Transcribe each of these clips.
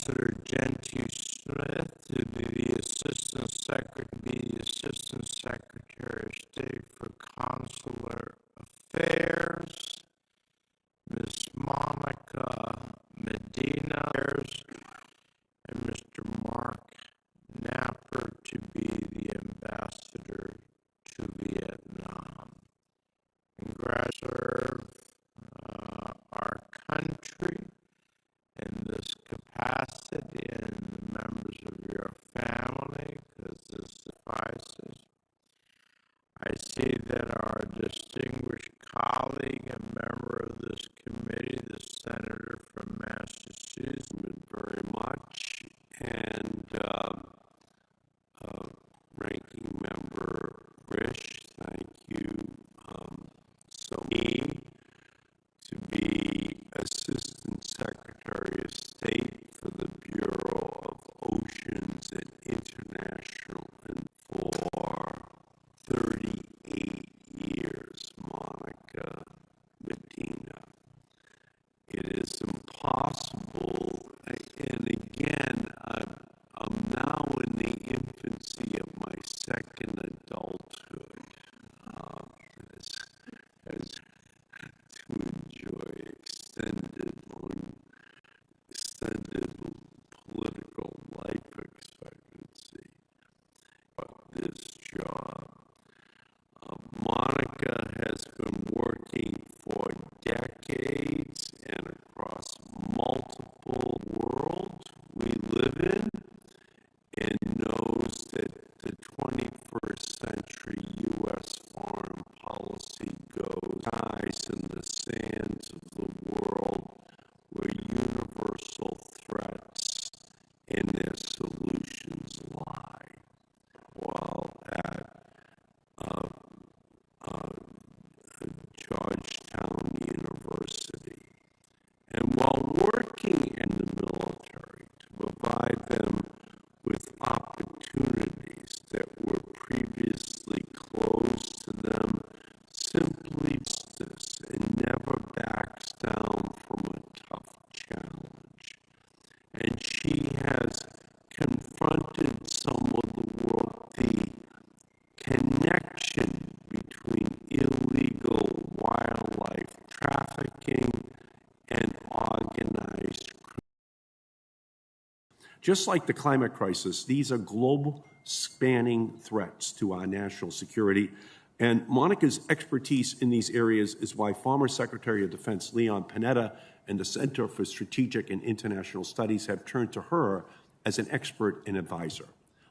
Ambassador Gentry Smith to be the Assistant Secretary of State for Consular Affairs, Ms. Monica Medina, and Mr. Mark Napper to be the Ambassador to Vietnam. Congratulate our country in this capacity and the members of your family, because this suffices. I see that our distinguished colleague and member of this committee, the Senator from Massachusetts, very much, and Ranking Member Risch, thank you so much. To be Assistant Secretary of State for the Bureau of Oceans and International, and for 38 years, Monica Medina. It is impossible, and again, I'm now in the infancy of my second adulthood, as to enjoy extended political life expectancy. But this job, Monica has been working for decades and across multiple worlds we live in, and knows that the 21st century U.S. foreign policy goes eyes in the sands of the world where universal threats and their solutions lie. While at Georgetown University, and while working in the military to provide them with opportunities that were previously closed to them, simply this and never backs down from a tough challenge. And she has confronted some of the world, the connection between illegal wildlife trafficking and organized crime. Just like the climate crisis, these are global spanning threats to our national security. And Monica's expertise in these areas is why former Secretary of Defense Leon Panetta and the Center for Strategic and International Studies have turned to her as an expert and advisor.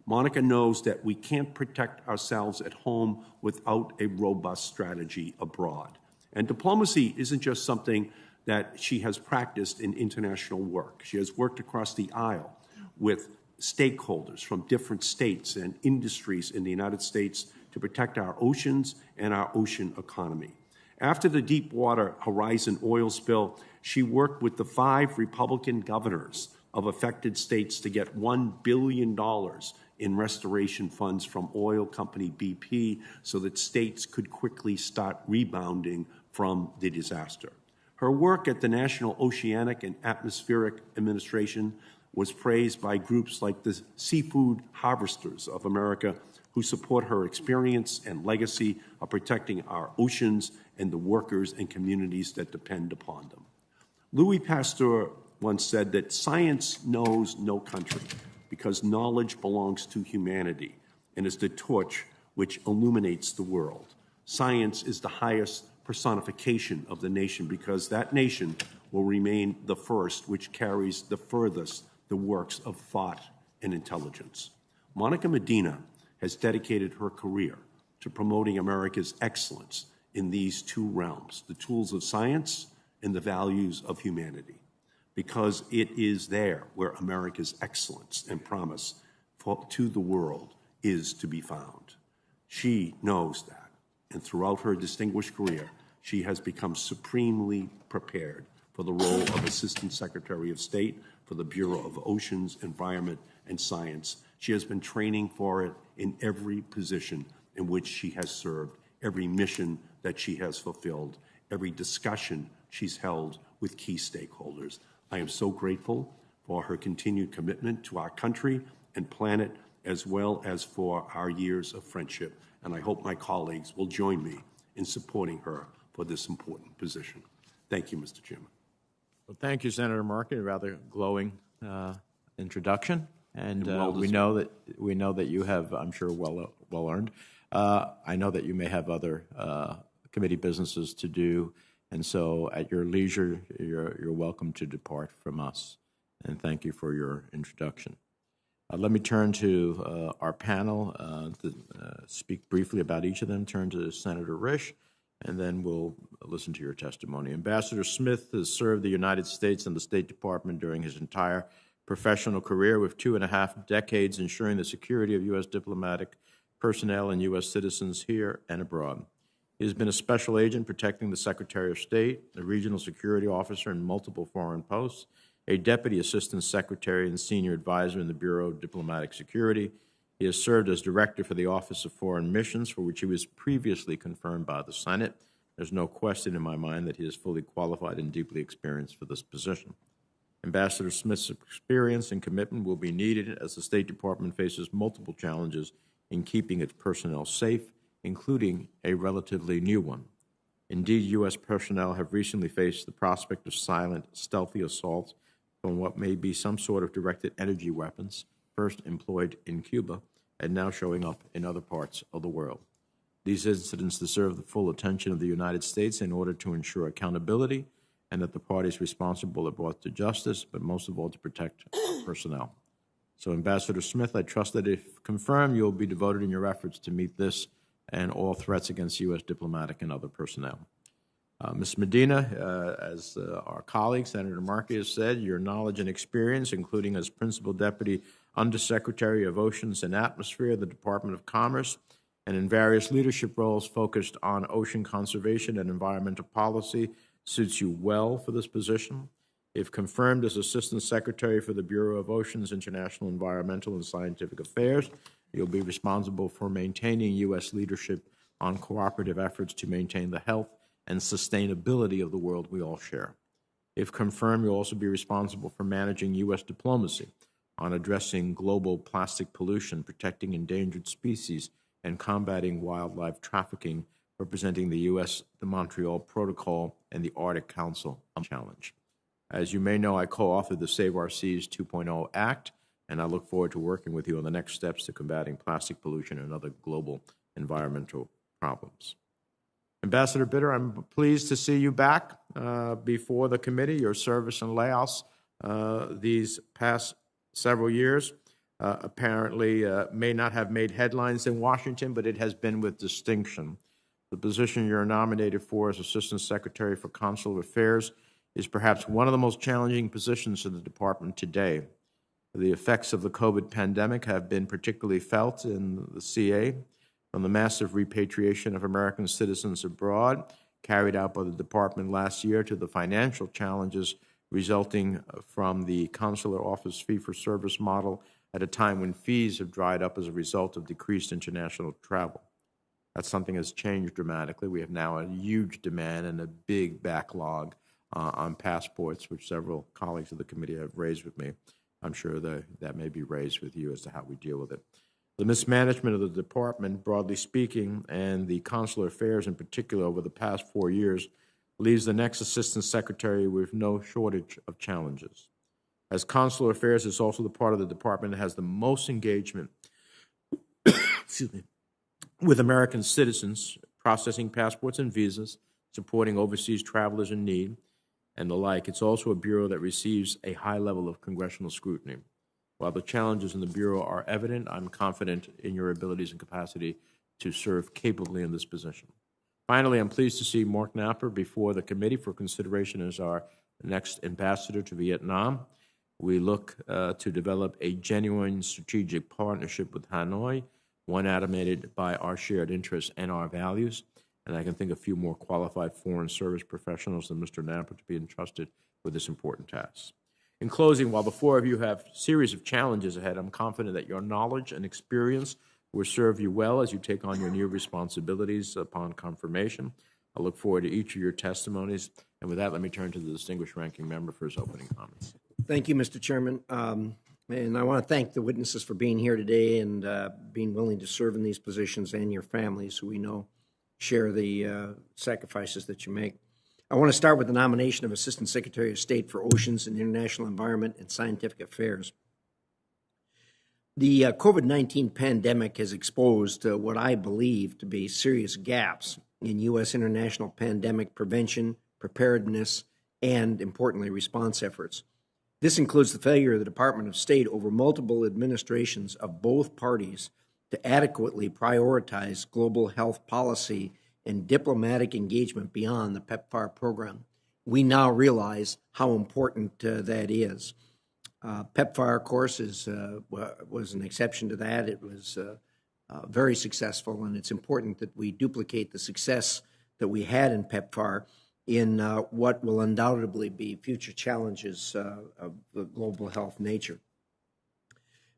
Monica knows that we can't protect ourselves at home without a robust strategy abroad. And diplomacy isn't just something that she has practiced in international work. She has worked across the aisle with stakeholders from different states and industries in the United States to protect our oceans and our ocean economy. After the Deepwater Horizon oil spill, she worked with the 5 Republican governors of affected states to get $1 billion in restoration funds from oil company BP so that states could quickly start rebounding from the disaster. Her work at the National Oceanic and Atmospheric Administration was praised by groups like the Seafood Harvesters of America, who support her experience and legacy of protecting our oceans and the workers and communities that depend upon them. Louis Pasteur once said that science knows no country because knowledge belongs to humanity and is the torch which illuminates the world. Science is the highest personification of the nation because that nation will remain the first which carries the furthest the works of thought and intelligence. Monica Medina has dedicated her career to promoting America's excellence in these 2 realms, the tools of science and the values of humanity, because it is there where America's excellence and promise to the world is to be found. She knows that, and throughout her distinguished career, she has become supremely prepared for the role of Assistant Secretary of State for the Bureau of Oceans, Environment, and Science. She has been training for it in every position in which she has served, every mission that she has fulfilled, every discussion she's held with key stakeholders. I am so grateful for for her continued commitment to our country and planet, as well as for our years of friendship. And I hope my colleagues will join me in supporting her for this important position. Thank you, Mr. Chairman. Well, thank you, Senator Markey. A rather glowing introduction, and we know that you have, I'm sure, well earned. I know that you may have other committee businesses to do, and so at your leisure, you're welcome to depart from us. And thank you for your introduction. Let me turn to our panel to speak briefly about each of them. Turn to Senator Risch, and then we'll listen to your testimony. Ambassador Smith has served the United States and the State Department during his entire professional career, with 2.5 decades ensuring the security of U.S. diplomatic personnel and U.S. citizens here and abroad. He has been a special agent protecting the Secretary of State, a regional security officer in multiple foreign posts, a deputy assistant secretary and senior advisor in the Bureau of Diplomatic Security. He has served as director for the Office of Foreign Missions, for which he was previously confirmed by the Senate. There's no question in my mind that he is fully qualified and deeply experienced for this position. Ambassador Smith's experience and commitment will be needed as the State Department faces multiple challenges in keeping its personnel safe, including a relatively new one. Indeed, U.S. personnel have recently faced the prospect of silent, stealthy assaults from what may be some sort of directed energy weapons, first employed in Cuba and now showing up in other parts of the world. These incidents deserve the full attention of the United States in order to ensure accountability and that the parties responsible are brought to justice, but most of all to protect personnel. So, Ambassador Smith, I trust that if confirmed, you'll be devoted in your efforts to meet this and all threats against U.S. diplomatic and other personnel. Ms. Medina, as our colleague, Senator Markey, has said, your knowledge and experience, including as Principal Deputy Undersecretary of Oceans and Atmosphere of the Department of Commerce, and in various leadership roles focused on ocean conservation and environmental policy, suits you well for this position. If confirmed as Assistant Secretary for the Bureau of Oceans, International Environmental and Scientific Affairs, you'll be responsible for maintaining U.S. leadership on cooperative efforts to maintain the health and sustainability of the world we all share. If confirmed, you'll also be responsible for managing U.S. diplomacy on addressing global plastic pollution, protecting endangered species, and combating wildlife trafficking, representing the U.S., the Montreal Protocol, and the Arctic Council Challenge. As you may know, I co-authored the Save Our Seas 2.0 Act, and I look forward to working with you on the next steps to combating plastic pollution and other global environmental problems. Ambassador Bitter, I'm pleased to see you back before the committee. Your service in Laos these past several years apparently may not have made headlines in Washington, but it has been with distinction. The position you're nominated for as Assistant Secretary for Consular Affairs is perhaps one of the most challenging positions in the department today. The effects of the COVID pandemic have been particularly felt in the CA, from the massive repatriation of American citizens abroad carried out by the department last year to the financial challenges resulting from the consular office fee-for-service model at a time when fees have dried up as a result of decreased international travel. That's something that's changed dramatically. We have now a huge demand and a big backlog on passports, which several colleagues of the committee have raised with me. I'm sure that may be raised with you as to how we deal with it. The mismanagement of the department, broadly speaking, and the consular affairs in particular over the past 4 years leaves the next assistant secretary with no shortage of challenges. As consular affairs is also the part of the department that has the most engagement excuse me, with American citizens, processing passports and visas, supporting overseas travelers in need, and the like. It's also a bureau that receives a high level of congressional scrutiny. While the challenges in the bureau are evident, I'm confident in your abilities and capacity to serve capably in this position. Finally, I'm pleased to see Mark Knapper before the committee for consideration as our next ambassador to Vietnam. We look to develop a genuine strategic partnership with Hanoi, one animated by our shared interests and our values. And I can think of few more qualified foreign service professionals than Mr. Knapper to be entrusted with this important task. In closing, while the four of you have a series of challenges ahead, I'm confident that your knowledge and experience will serve you well as you take on your new responsibilities upon confirmation. I look forward to each of your testimonies. And with that, let me turn to the distinguished ranking member for his opening comments. Thank you, Mr. Chairman. And I want to thank the witnesses for being here today and being willing to serve in these positions, and your families, who we know share the sacrifices that you make. I want to start with the nomination of Assistant Secretary of State for Oceans and International Environment and Scientific Affairs. The COVID-19 pandemic has exposed what I believe to be serious gaps in U.S. international pandemic prevention, preparedness, and, importantly, response efforts. This includes the failure of the Department of State over multiple administrations of both parties to adequately prioritize global health policy and diplomatic engagement beyond the PEPFAR program. We now realize how important that is. PEPFAR, of course, was an exception to that. It was very successful, and it's important that we duplicate the success that we had in PEPFAR in what will undoubtedly be future challenges of the global health nature.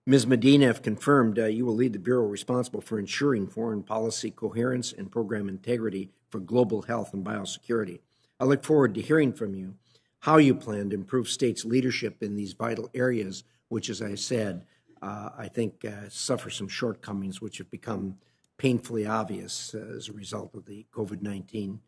Ms. Medina, if confirmed, you will lead the Bureau responsible for ensuring foreign policy coherence and program integrity for global health and biosecurity. I look forward to hearing from you how you plan to improve states' leadership in these vital areas, which, as I said, I think suffer some shortcomings which have become painfully obvious as a result of the COVID-19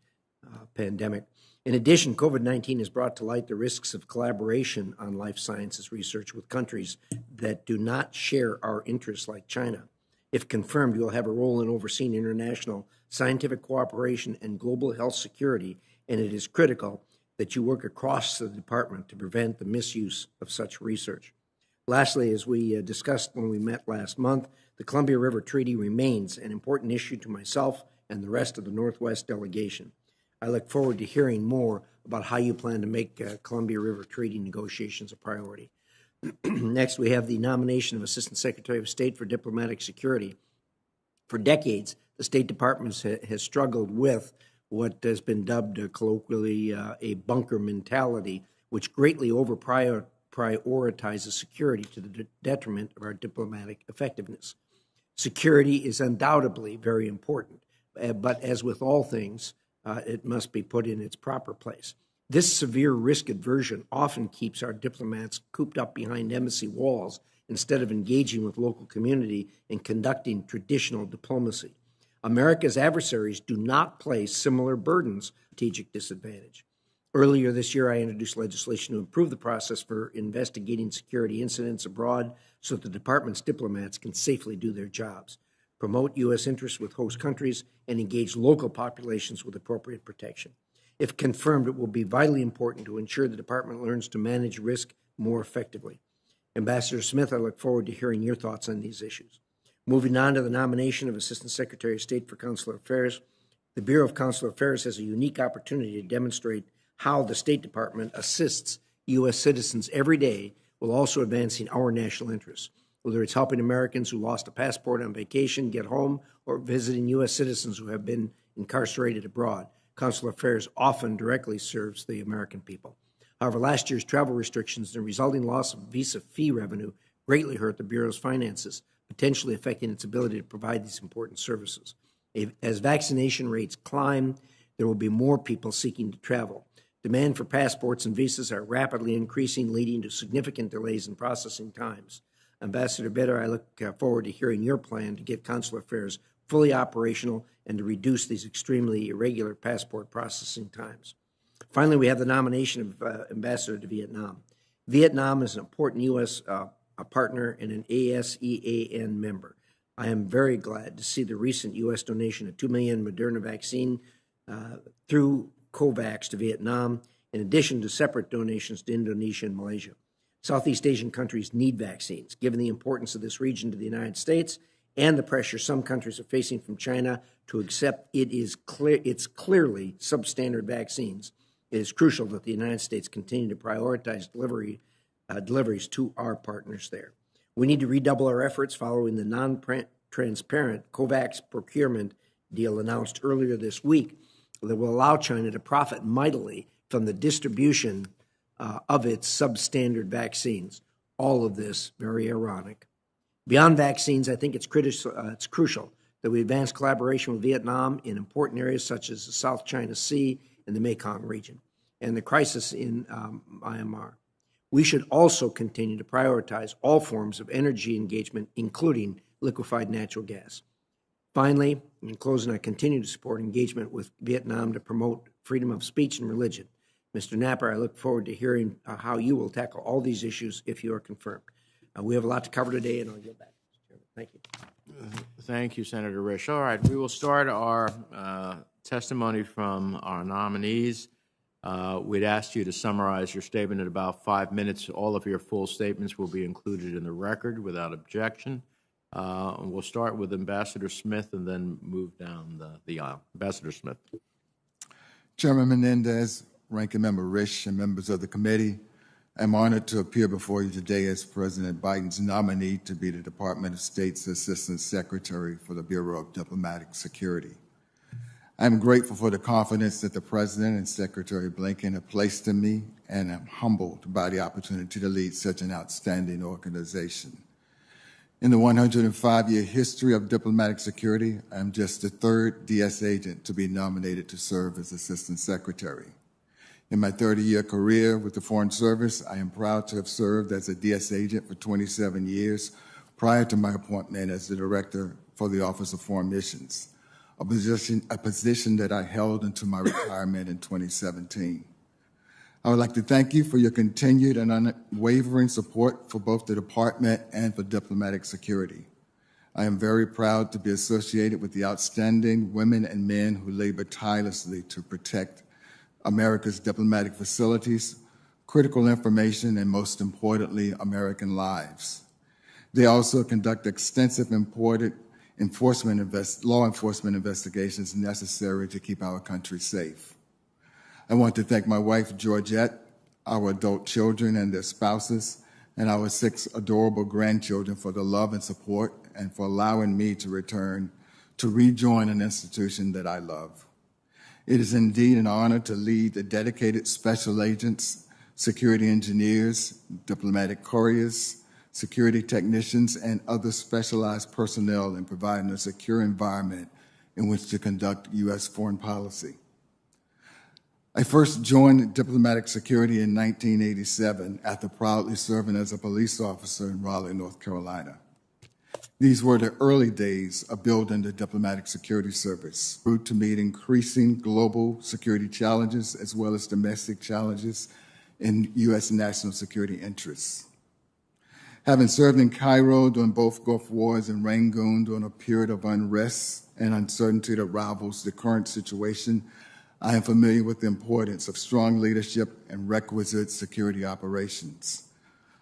pandemic. In addition, COVID-19 has brought to light the risks of collaboration on life sciences research with countries that do not share our interests, like China. If confirmed, you will have a role in overseeing international scientific cooperation and global health security, and it is critical that you work across the department to prevent the misuse of such research. Lastly, as we discussed when we met last month, the Columbia River Treaty remains an important issue to myself and the rest of the Northwest delegation. I look forward to hearing more about how you plan to make Columbia River Treaty negotiations a priority. Next, we have the nomination of Assistant Secretary of State for Diplomatic Security. For decades, the State Department has struggled with what has been dubbed colloquially a bunker mentality, which greatly prioritizes security to the detriment of our diplomatic effectiveness. Security is undoubtedly very important, but as with all things, it must be put in its proper place. This severe risk aversion often keeps our diplomats cooped up behind embassy walls instead of engaging with local community and conducting traditional diplomacy. America's adversaries do not place similar burdens on strategic disadvantage. Earlier this year, I introduced legislation to improve the process for investigating security incidents abroad so that the department's diplomats can safely do their jobs, promote U.S. interests with host countries, and engage local populations with appropriate protection. If confirmed, it will be vitally important to ensure the department learns to manage risk more effectively. Ambassador Smith, I look forward to hearing your thoughts on these issues. Moving on to the nomination of Assistant Secretary of State for Consular Affairs, the Bureau of Consular Affairs has a unique opportunity to demonstrate how the State Department assists U.S. citizens every day while also advancing our national interests. Whether it's helping Americans who lost a passport on vacation get home or visiting U.S. citizens who have been incarcerated abroad, Consular Affairs often directly serves the American people. However, last year's travel restrictions and the resulting loss of visa fee revenue greatly hurt the Bureau's finances, potentially affecting its ability to provide these important services. As vaccination rates climb, there will be more people seeking to travel. Demand for passports and visas are rapidly increasing, leading to significant delays in processing times. Ambassador Bitter, I look forward to hearing your plan to get Consular Affairs fully operational and to reduce these extremely irregular passport processing times. Finally, we have the nomination of Ambassador to Vietnam. Vietnam is an important U.S. Partner and an ASEAN member. I am very glad to see the recent U.S. donation of 2 million Moderna vaccine through COVAX to Vietnam, in addition to separate donations to Indonesia and Malaysia. Southeast Asian countries need vaccines, given the importance of this region to the United States and the pressure some countries are facing from China to accept it's clearly substandard vaccines. It is crucial that the United States continue to prioritize deliveries to our partners there. We need to redouble our efforts following the non-transparent COVAX procurement deal announced earlier this week that will allow China to profit mightily from the distribution of its substandard vaccines. All of this very ironic. Beyond vaccines, I think it's crucial that we advance collaboration with Vietnam in important areas such as the South China Sea and the Mekong region, and the crisis in Myanmar. We should also continue to prioritize all forms of energy engagement, including liquefied natural gas. Finally, in closing, I continue to support engagement with Vietnam to promote freedom of speech and religion. Mr. Napper, I look forward to hearing how you will tackle all these issues if you are confirmed. We have a lot to cover today, and I'll get back. Thank you. Thank you, Senator Risch. All right, we will start our testimony from our nominees. We'd ask you to summarize your statement in about 5 minutes. All of your full statements will be included in the record without objection. And we'll start with Ambassador Smith and then move down the aisle. Ambassador Smith. Chairman Menendez, Ranking Member Risch, and members of the committee, I'm honored to appear before you today as President Biden's nominee to be the Department of State's Assistant Secretary for the Bureau of Diplomatic Security. I'm grateful for the confidence that the President and Secretary Blinken have placed in me, and I'm humbled by the opportunity to lead such an outstanding organization. In the 105-year history of diplomatic security, I'm just the third DS agent to be nominated to serve as Assistant Secretary. In my 30-year career with the Foreign Service, I am proud to have served as a DS agent for 27 years prior to my appointment as the Director for the Office of Foreign Missions, a position that I held until my retirement in 2017. I would like to thank you for your continued and unwavering support for both the department and for diplomatic security. I am very proud to be associated with the outstanding women and men who labor tirelessly to protect America's diplomatic facilities, critical information, and most importantly, American lives. They also conduct extensive law enforcement investigations necessary to keep our country safe. I want to thank my wife, Georgette, our adult children and their spouses, and our 6 adorable grandchildren for the love and support and for allowing me to rejoin an institution that I love. It is indeed an honor to lead the dedicated special agents, security engineers, diplomatic couriers, security technicians, and other specialized personnel in providing a secure environment in which to conduct U.S. foreign policy. I first joined diplomatic security in 1987 after proudly serving as a police officer in Raleigh, North Carolina. These were the early days of building the diplomatic security service, route to meet increasing global security challenges as well as domestic challenges in U.S. national security interests. Having served in Cairo during both Gulf Wars and Rangoon during a period of unrest and uncertainty that rivals the current situation, I am familiar with the importance of strong leadership and requisite security operations.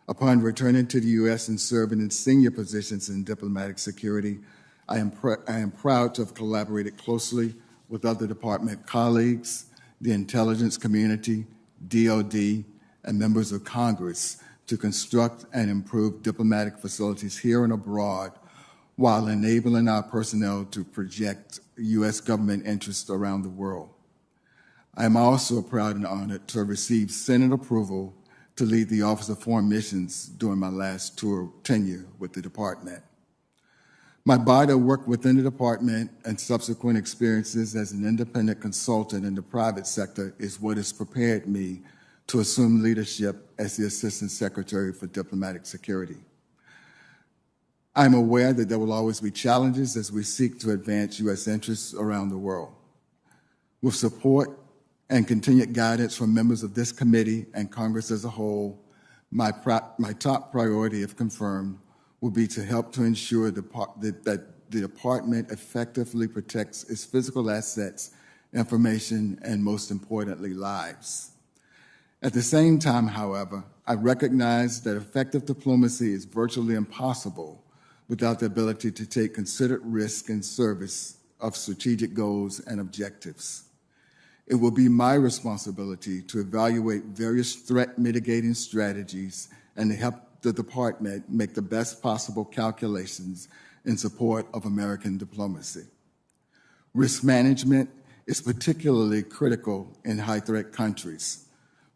Upon returning to the U.S. and serving in senior positions in diplomatic security, I am proud to have collaborated closely with other department colleagues, the intelligence community, DOD, and members of Congress to construct and improve diplomatic facilities here and abroad while enabling our personnel to project U.S. government interests around the world. I am also proud and honored to have received Senate approval to lead the Office of Foreign Missions during my last tenure with the department. My body of work within the department and subsequent experiences as an independent consultant in the private sector is what has prepared me to assume leadership as the Assistant Secretary for Diplomatic Security. I'm aware that there will always be challenges as we seek to advance U.S. interests around the world. With support and continued guidance from members of this committee and Congress as a whole, my top priority, if confirmed, will be to help to ensure that the department effectively protects its physical assets, information, and most importantly, lives. At the same time, however, I recognize that effective diplomacy is virtually impossible without the ability to take considered risk in service of strategic goals and objectives. It will be my responsibility to evaluate various threat mitigating strategies and to help the department make the best possible calculations in support of American diplomacy. Risk management is particularly critical in high-threat countries,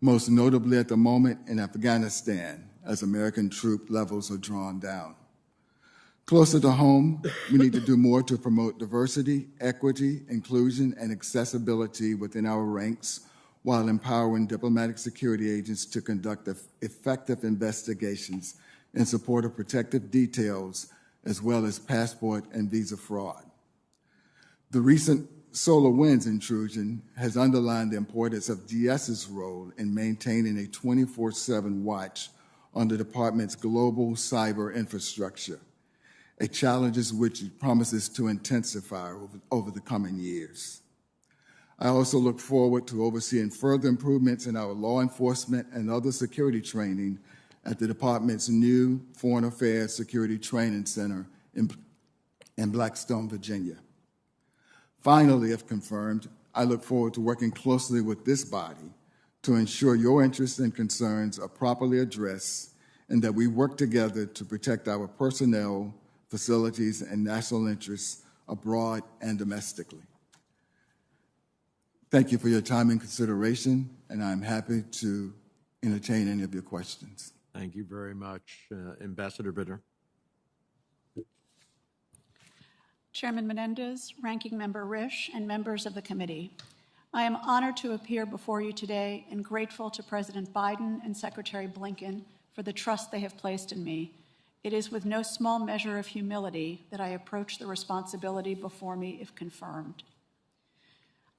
most notably at the moment in Afghanistan, as American troop levels are drawn down. Closer to home, we need to do more to promote diversity, equity, inclusion, and accessibility within our ranks while empowering diplomatic security agents to conduct effective investigations in support of protective details as well as passport and visa fraud. The recent SolarWinds intrusion has underlined the importance of DS's role in maintaining a 24/7 watch on the department's global cyber infrastructure, a challenge which it promises to intensify over the coming years. I also look forward to overseeing further improvements in our law enforcement and other security training at the department's new Foreign Affairs Security Training Center in Blackstone, Virginia. Finally, if confirmed, I look forward to working closely with this body to ensure your interests and concerns are properly addressed and that we work together to protect our personnel, facilities, and national interests abroad and domestically. Thank you for your time and consideration, and I'm happy to entertain any of your questions. Thank you very much, Ambassador Bitter. Chairman Menendez, Ranking Member Risch, and members of the committee, I am honored to appear before you today and grateful to President Biden and Secretary Blinken for the trust they have placed in me. It is with no small measure of humility that I approach the responsibility before me if confirmed.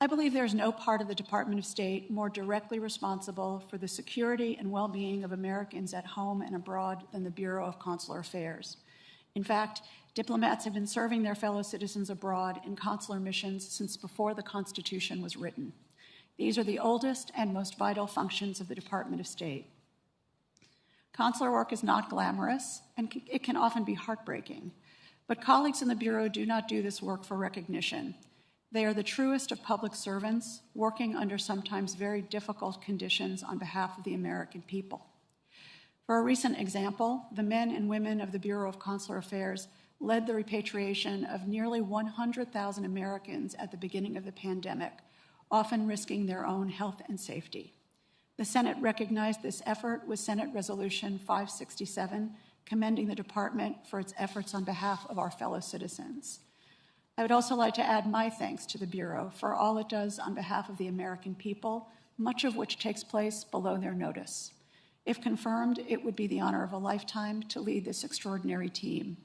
I believe there is no part of the Department of State more directly responsible for the security and well-being of Americans at home and abroad than the Bureau of Consular Affairs. In fact, diplomats have been serving their fellow citizens abroad in consular missions since before the Constitution was written. These are the oldest and most vital functions of the Department of State. Consular work is not glamorous, and it can often be heartbreaking. But colleagues in the Bureau do not do this work for recognition. They are the truest of public servants, working under sometimes very difficult conditions on behalf of the American people. For a recent example, the men and women of the Bureau of Consular Affairs led the repatriation of nearly 100,000 Americans at the beginning of the pandemic, often risking their own health and safety. The Senate recognized this effort with Senate Resolution 567, commending the department for its efforts on behalf of our fellow citizens. I would also like to add my thanks to the Bureau for all it does on behalf of the American people, much of which takes place below their notice. If confirmed, it would be the honor of a lifetime to lead this extraordinary team.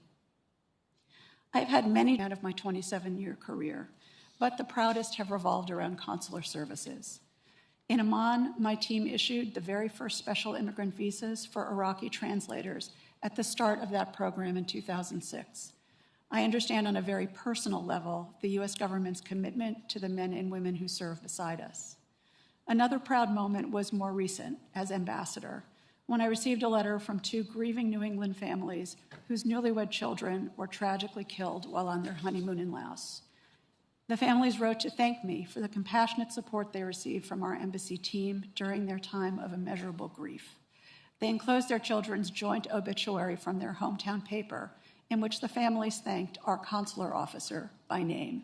I've had many out of my 27-year career, but the proudest have revolved around consular services. In Amman, my team issued the very first special immigrant visas for Iraqi translators at the start of that program in 2006. I understand on a very personal level the U.S. government's commitment to the men and women who serve beside us. Another proud moment was more recent as ambassador, when I received a letter from two grieving New England families whose newlywed children were tragically killed while on their honeymoon in Laos. The families wrote to thank me for the compassionate support they received from our embassy team during their time of immeasurable grief. They enclosed their children's joint obituary from their hometown paper, in which the families thanked our consular officer by name.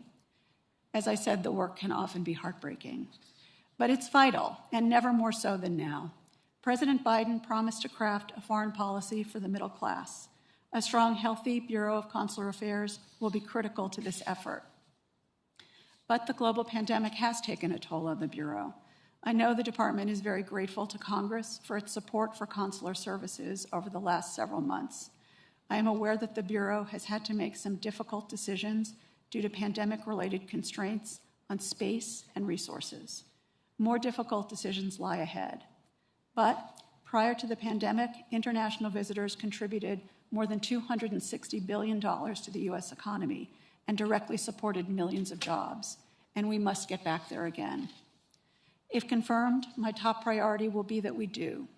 As I said, the work can often be heartbreaking. But it's vital, and never more so than now. President Biden promised to craft a foreign policy for the middle class. A strong, healthy Bureau of Consular Affairs will be critical to this effort. But the global pandemic has taken a toll on the Bureau. I know the department is very grateful to Congress for its support for consular services over the last several months. I am aware that the Bureau has had to make some difficult decisions due to pandemic-related constraints on space and resources. More difficult decisions lie ahead. But prior to the pandemic, international visitors contributed more than $260 billion to the U.S. economy and directly supported millions of jobs, and we must get back there again. If confirmed, my top priority will be that we do,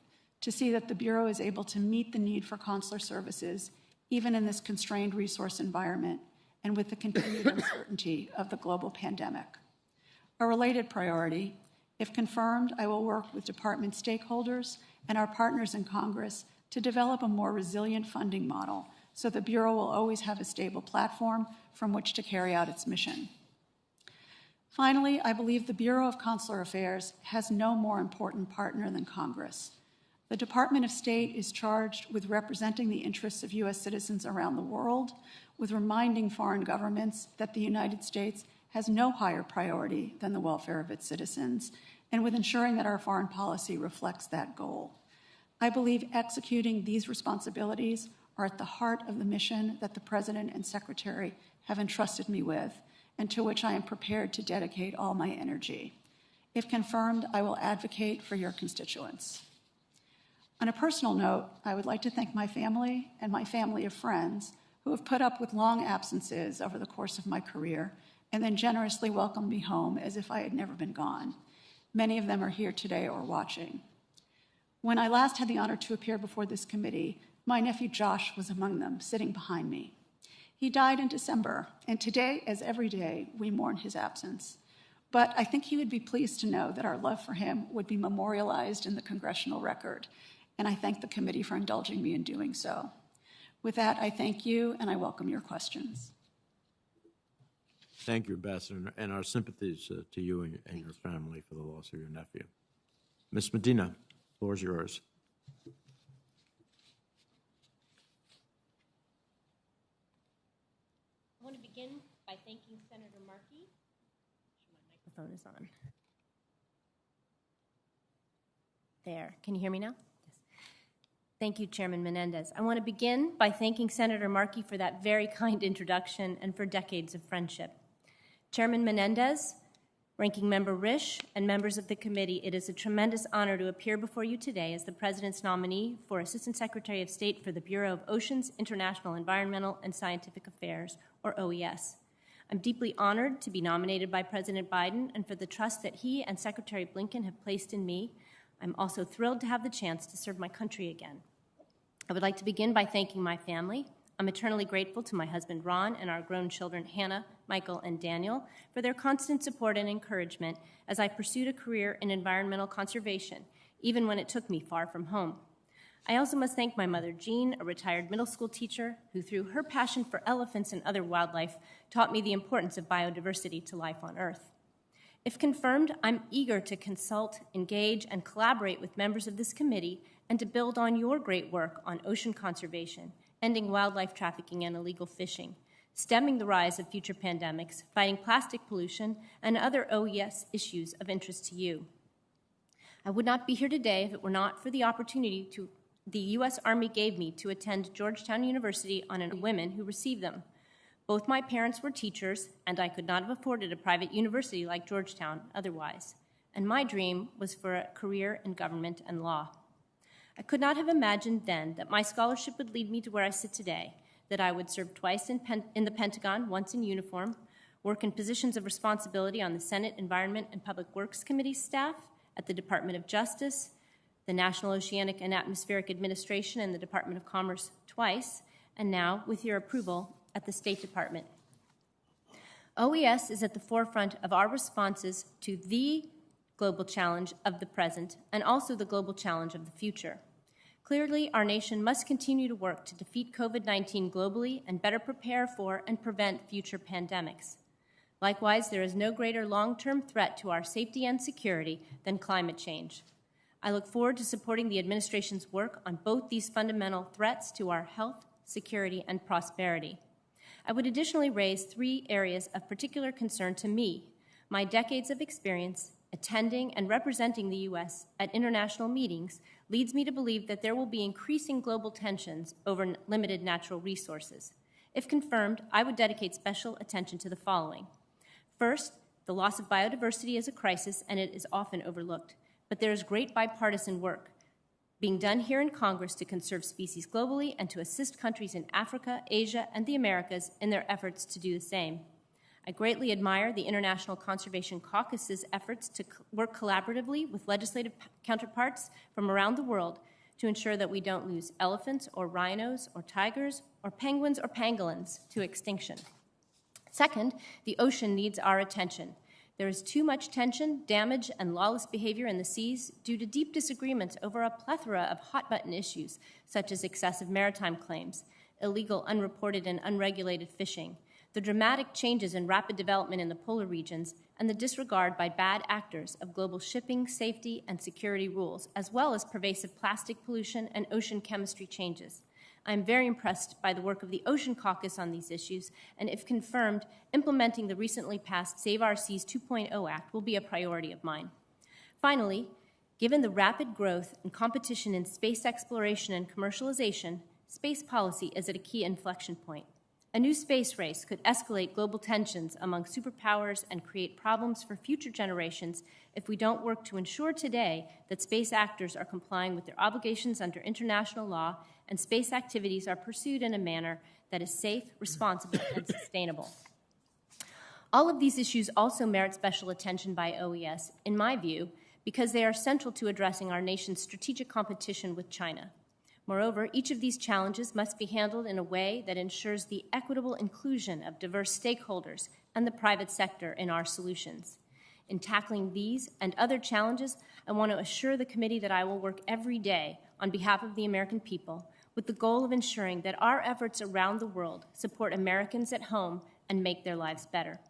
to see that the Bureau is able to meet the need for consular services even in this constrained resource environment and with the continued uncertainty of the global pandemic. A related priority, if confirmed, I will work with department stakeholders and our partners in Congress to develop a more resilient funding model so the Bureau will always have a stable platform from which to carry out its mission. Finally, I believe the Bureau of Consular Affairs has no more important partner than Congress. The Department of State is charged with representing the interests of U.S. citizens around the world, with reminding foreign governments that the United States has no higher priority than the welfare of its citizens, and with ensuring that our foreign policy reflects that goal. I believe executing these responsibilities are at the heart of the mission that the President and Secretary have entrusted me with, and to which I am prepared to dedicate all my energy. If confirmed, I will advocate for your constituents. On a personal note, I would like to thank my family and my family of friends who have put up with long absences over the course of my career and then generously welcomed me home as if I had never been gone. Many of them are here today or watching. When I last had the honor to appear before this committee, my nephew Josh was among them, sitting behind me. He died in December, and today, as every day, we mourn his absence. But I think he would be pleased to know that our love for him would be memorialized in the congressional record, and I thank the committee for indulging me in doing so. With that, I thank you, and I welcome your questions. Thank you, Ambassador, and our sympathies to you and your family for the loss of your nephew. Ms. Medina, the floor is yours. I want to begin by thanking Senator Markey. My microphone is on. There. Can you hear me now? Yes. Thank you, Chairman Menendez. I want to begin by thanking Senator Markey for that very kind introduction and for decades of friendship. Chairman Menendez, Ranking Member Risch, and members of the committee, it is a tremendous honor to appear before you today as the President's nominee for Assistant Secretary of State for the Bureau of Oceans, International Environmental and Scientific Affairs, or OES. I'm deeply honored to be nominated by President Biden and for the trust that he and Secretary Blinken have placed in me. I'm also thrilled to have the chance to serve my country again. I would like to begin by thanking my family. I'm eternally grateful to my husband, Ron, and our grown children, Hannah, Michael, and Daniel, for their constant support and encouragement as I pursued a career in environmental conservation, even when it took me far from home. I also must thank my mother, Jean, a retired middle school teacher, who through her passion for elephants and other wildlife taught me the importance of biodiversity to life on Earth. If confirmed, I'm eager to consult, engage, and collaborate with members of this committee and to build on your great work on ocean conservation, ending wildlife trafficking and illegal fishing, stemming the rise of future pandemics, fighting plastic pollution, and other OES issues of interest to you. I would not be here today if it were not for the opportunity the U.S. Army gave me to attend Georgetown University on women who received them. Both my parents were teachers, and I could not have afforded a private university like Georgetown otherwise. And my dream was for a career in government and law. I could not have imagined then that my scholarship would lead me to where I sit today, that I would serve twice in the Pentagon, once in uniform, work in positions of responsibility on the Senate Environment and Public Works Committee staff, at the Department of Justice, the National Oceanic and Atmospheric Administration, and the Department of Commerce twice, and now, with your approval, at the State Department. OES is at the forefront of our responses to the global challenge of the present and also the global challenge of the future. Clearly, our nation must continue to work to defeat COVID-19 globally and better prepare for and prevent future pandemics. Likewise, there is no greater long-term threat to our safety and security than climate change. I look forward to supporting the administration's work on both these fundamental threats to our health, security, and prosperity. I would additionally raise 3 areas of particular concern to me: my decades of experience attending and representing the U.S. at international meetings leads me to believe that there will be increasing global tensions over limited natural resources. If confirmed, I would dedicate special attention to the following. First, the loss of biodiversity is a crisis, and it is often overlooked. But there is great bipartisan work being done here in Congress to conserve species globally and to assist countries in Africa, Asia, and the Americas in their efforts to do the same. I greatly admire the International Conservation Caucus's efforts to work collaboratively with legislative counterparts from around the world to ensure that we don't lose elephants or rhinos or tigers or penguins or pangolins to extinction. Second, the ocean needs our attention. There is too much tension, damage, and lawless behavior in the seas due to deep disagreements over a plethora of hot-button issues, such as excessive maritime claims, illegal, unreported, and unregulated fishing, the dramatic changes and rapid development in the polar regions, and the disregard by bad actors of global shipping, safety, and security rules, as well as pervasive plastic pollution and ocean chemistry changes. I am very impressed by the work of the Ocean Caucus on these issues, and if confirmed, implementing the recently passed Save Our Seas 2.0 Act will be a priority of mine. Finally, given the rapid growth and competition in space exploration and commercialization, space policy is at a key inflection point. A new space race could escalate global tensions among superpowers and create problems for future generations if we don't work to ensure today that space actors are complying with their obligations under international law and space activities are pursued in a manner that is safe, responsible, and sustainable. All of these issues also merit special attention by OES, in my view, because they are central to addressing our nation's strategic competition with China. Moreover, each of these challenges must be handled in a way that ensures the equitable inclusion of diverse stakeholders and the private sector in our solutions. In tackling these and other challenges, I want to assure the committee that I will work every day on behalf of the American people with the goal of ensuring that our efforts around the world support Americans at home and make their lives better.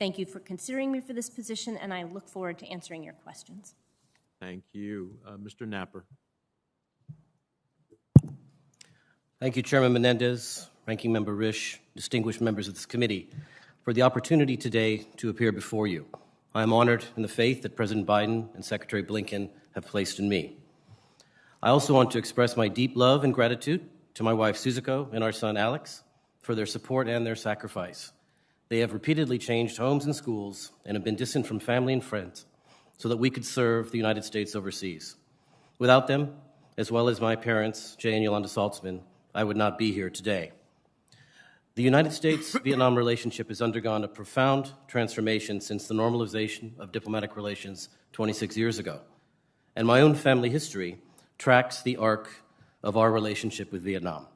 Thank you for considering me for this position, and I look forward to answering your questions. Thank you. Mr. Napper. Thank you, Chairman Menendez, Ranking Member Risch, distinguished members of this committee, for the opportunity today to appear before you. I am honored in the faith that President Biden and Secretary Blinken have placed in me. I also want to express my deep love and gratitude to my wife, Suzuko, and our son, Alex, for their support and their sacrifice. They have repeatedly changed homes and schools and have been distant from family and friends so that we could serve the United States overseas. Without them, as well as my parents, Jay and Yolanda Saltzman, I would not be here today. The United States-Vietnam relationship has undergone a profound transformation since the normalization of diplomatic relations 26 years ago, and my own family history tracks the arc of our relationship with Vietnam.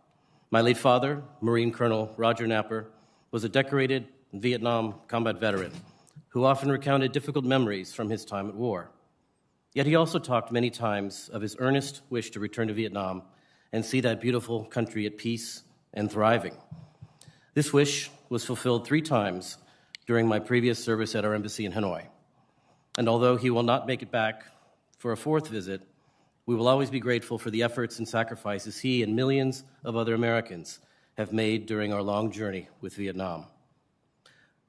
My late father, Marine Colonel Roger Napper, was a decorated Vietnam combat veteran who often recounted difficult memories from his time at war. Yet he also talked many times of his earnest wish to return to Vietnam and see that beautiful country at peace and thriving. This wish was fulfilled 3 times during my previous service at our embassy in Hanoi. And although he will not make it back for a 4th visit, we will always be grateful for the efforts and sacrifices he and millions of other Americans have made during our long journey with Vietnam.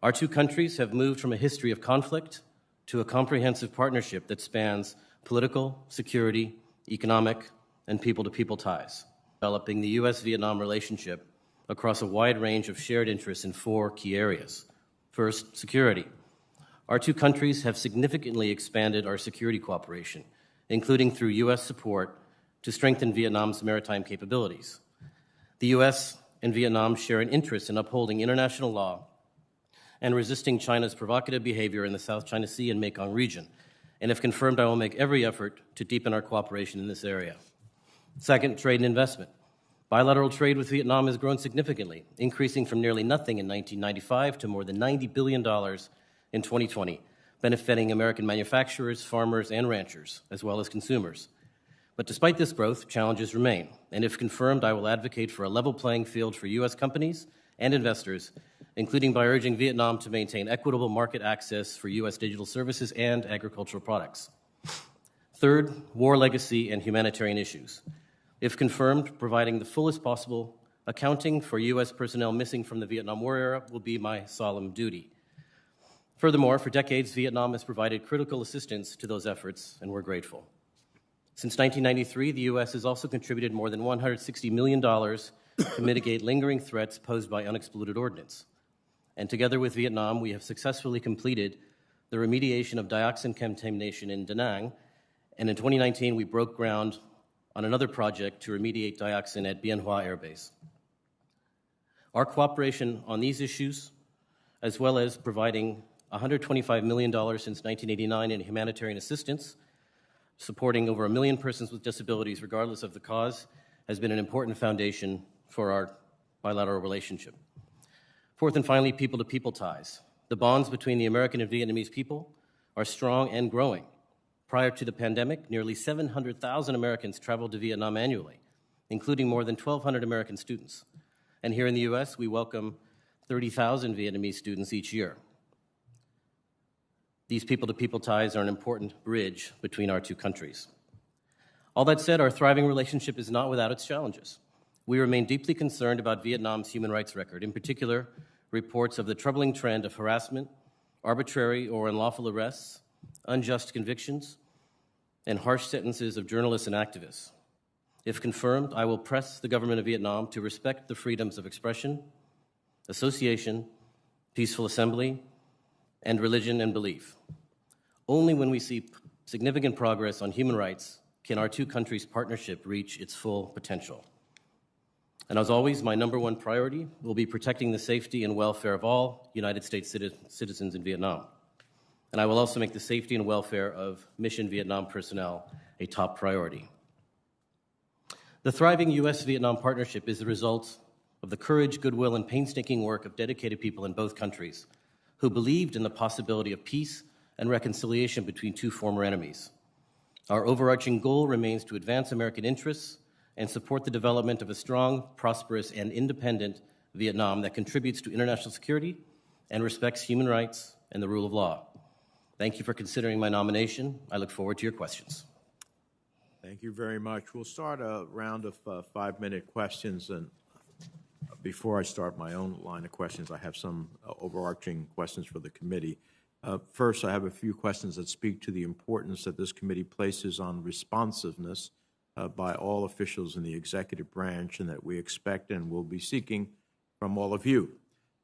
Our 2 countries have moved from a history of conflict to a comprehensive partnership that spans political, security, economic, and people-to-people ties, developing the U.S.-Vietnam relationship across a wide range of shared interests in 4 key areas. First, security. Our 2 countries have significantly expanded our security cooperation, including through U.S. support to strengthen Vietnam's maritime capabilities. The U.S. and Vietnam share an interest in upholding international law and resisting China's provocative behavior in the South China Sea and Mekong region, and if confirmed, I will make every effort to deepen our cooperation in this area. Second, trade and investment. Bilateral trade with Vietnam has grown significantly, increasing from nearly nothing in 1995 to more than $90 billion in 2020, benefiting American manufacturers, farmers, and ranchers, as well as consumers. But despite this growth, challenges remain, and if confirmed, I will advocate for a level playing field for U.S. companies and investors, including by urging Vietnam to maintain equitable market access for U.S. digital services and agricultural products. Third, war legacy and humanitarian issues. If confirmed, providing the fullest possible accounting for U.S. personnel missing from the Vietnam War era will be my solemn duty. Furthermore, for decades, Vietnam has provided critical assistance to those efforts, and we're grateful. Since 1993, the U.S. has also contributed more than $160 million to mitigate lingering threats posed by unexploded ordnance. And together with Vietnam, we have successfully completed the remediation of dioxin contamination in Da Nang, and in 2019, we broke ground on another project to remediate dioxin at Bien Hoa Air Base. Our cooperation on these issues, as well as providing $125 million since 1989 in humanitarian assistance, supporting over 1 million persons with disabilities regardless of the cause, has been an important foundation for our bilateral relationship. Fourth and finally, people-to-people ties. The bonds between the American and Vietnamese people are strong and growing. Prior to the pandemic, nearly 700,000 Americans traveled to Vietnam annually, including more than 1,200 American students. And here in the U.S., we welcome 30,000 Vietnamese students each year. These people-to-people ties are an important bridge between our 2 countries. All that said, our thriving relationship is not without its challenges. We remain deeply concerned about Vietnam's human rights record, in particular, reports of the troubling trend of harassment, arbitrary or unlawful arrests, unjust convictions, and harsh sentences of journalists and activists. If confirmed, I will press the government of Vietnam to respect the freedoms of expression, association, peaceful assembly, and religion and belief. Only when we see significant progress on human rights can our two countries' partnership reach its full potential. And as always, my number one priority will be protecting the safety and welfare of all United States citizens in Vietnam. And I will also make the safety and welfare of Mission Vietnam personnel a top priority. The thriving U.S.-Vietnam partnership is the result of the courage, goodwill, and painstaking work of dedicated people in both countries who believed in the possibility of peace and reconciliation between two former enemies. Our overarching goal remains to advance American interests and support the development of a strong, prosperous, and independent Vietnam that contributes to international security and respects human rights and the rule of law. Thank you for considering my nomination. I look forward to your questions. Thank you very much. We'll start a round of 5-minute questions, and before I start my own line of questions, I have some overarching questions for the committee. First, I have a few questions that speak to the importance that this committee places on responsiveness by all officials in the executive branch, and that we expect and will be seeking from all of you.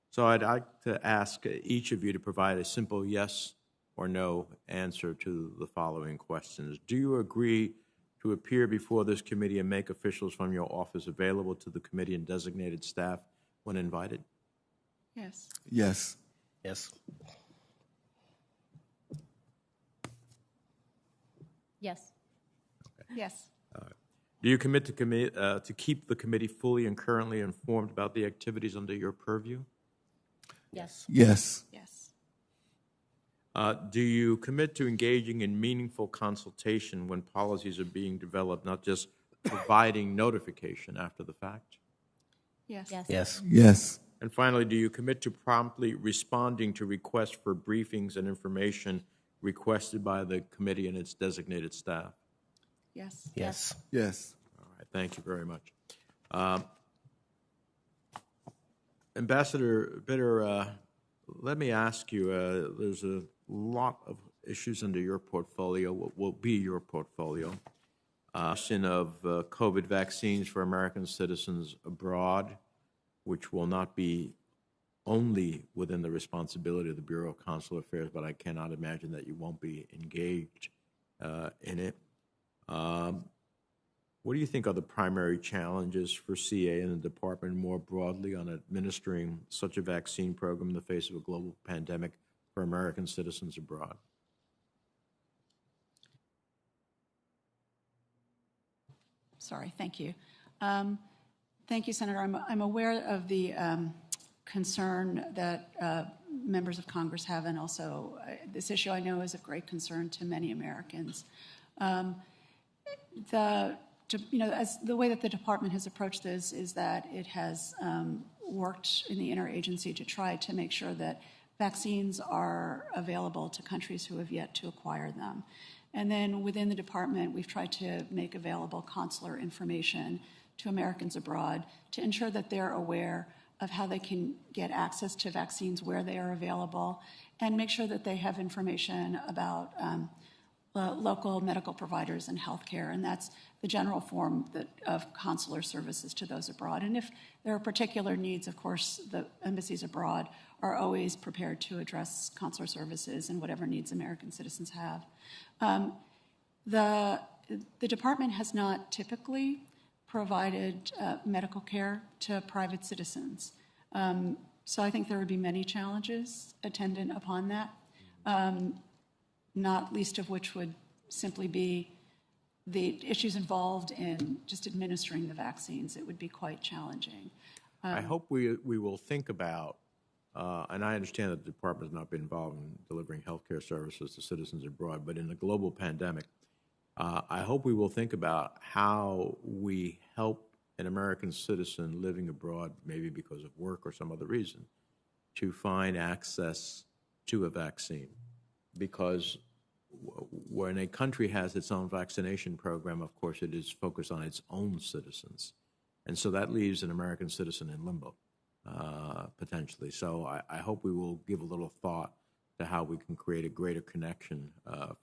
So I'd like to ask each of you to provide a simple yes or no answer to the following questions. Do you agree to appear before this committee and make officials from your office available to the committee and designated staff when invited? Yes. Yes. Yes. Yes. Yes. Do you commit to keep the committee fully and currently informed about the activities under your purview? Yes. Yes. Yes. Do you commit to engaging in meaningful consultation when policies are being developed, not just providing notification after the fact? Yes. Yes. Yes. Yes. And finally, do you commit to promptly responding to requests for briefings and information requested by the committee and its designated staff? Yes. Yes. Yes. All right, thank you very much. Ambassador Bitter, let me ask you, there's a lot of issues under your portfolio, what will be your portfolio. Question of COVID vaccines for American citizens abroad, which will not be only within the responsibility of the Bureau of Consular Affairs, but I cannot imagine that you won't be engaged in it. What do you think are the primary challenges for CA and the department more broadly on administering such a vaccine program in the face of a global pandemic for American citizens abroad? Sorry, thank you. Thank you, Senator. I'm aware of the concern that members of Congress have, and also this issue I know is of great concern to many Americans. As the way that the department has approached this is that it has worked in the interagency to try to make sure that vaccines are available to countries who have yet to acquire them. And then within the department, we've tried to make available consular information to Americans abroad to ensure that they're aware of how they can get access to vaccines where they are available, and make sure that they have information about local medical providers and healthcare, and that's the general form of consular services to those abroad. And if there are particular needs, of course, the embassies abroad are always prepared to address consular services and whatever needs American citizens have. The department has not typically provided medical care to private citizens. So I think there would be many challenges attendant upon that. Not least of which would simply be the issues involved in just administering the vaccines. It would be quite challenging. I hope we will think about, and I understand that the department has not been involved in delivering healthcare services to citizens abroad, but in the global pandemic, I hope we will think about how we help an American citizen living abroad, maybe because of work or some other reason, to find access to a vaccine. Because when a country has its own vaccination program, of course, it is focused on its own citizens. And so that leaves an American citizen in limbo, potentially. So I hope we will give a little thought to how we can create a greater connection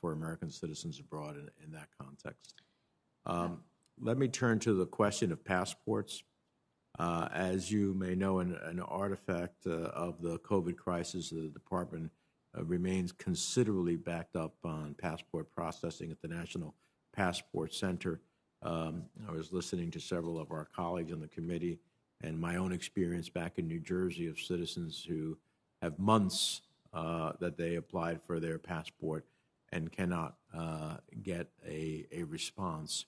for American citizens abroad in that context. Let me turn to the question of passports. As you may know, an artifact of the COVID crisis, the Department remains considerably backed up on passport processing at the National Passport Center. I was listening to several of our colleagues on the committee and my own experience back in New Jersey of citizens who have months that they applied for their passport and cannot get a response.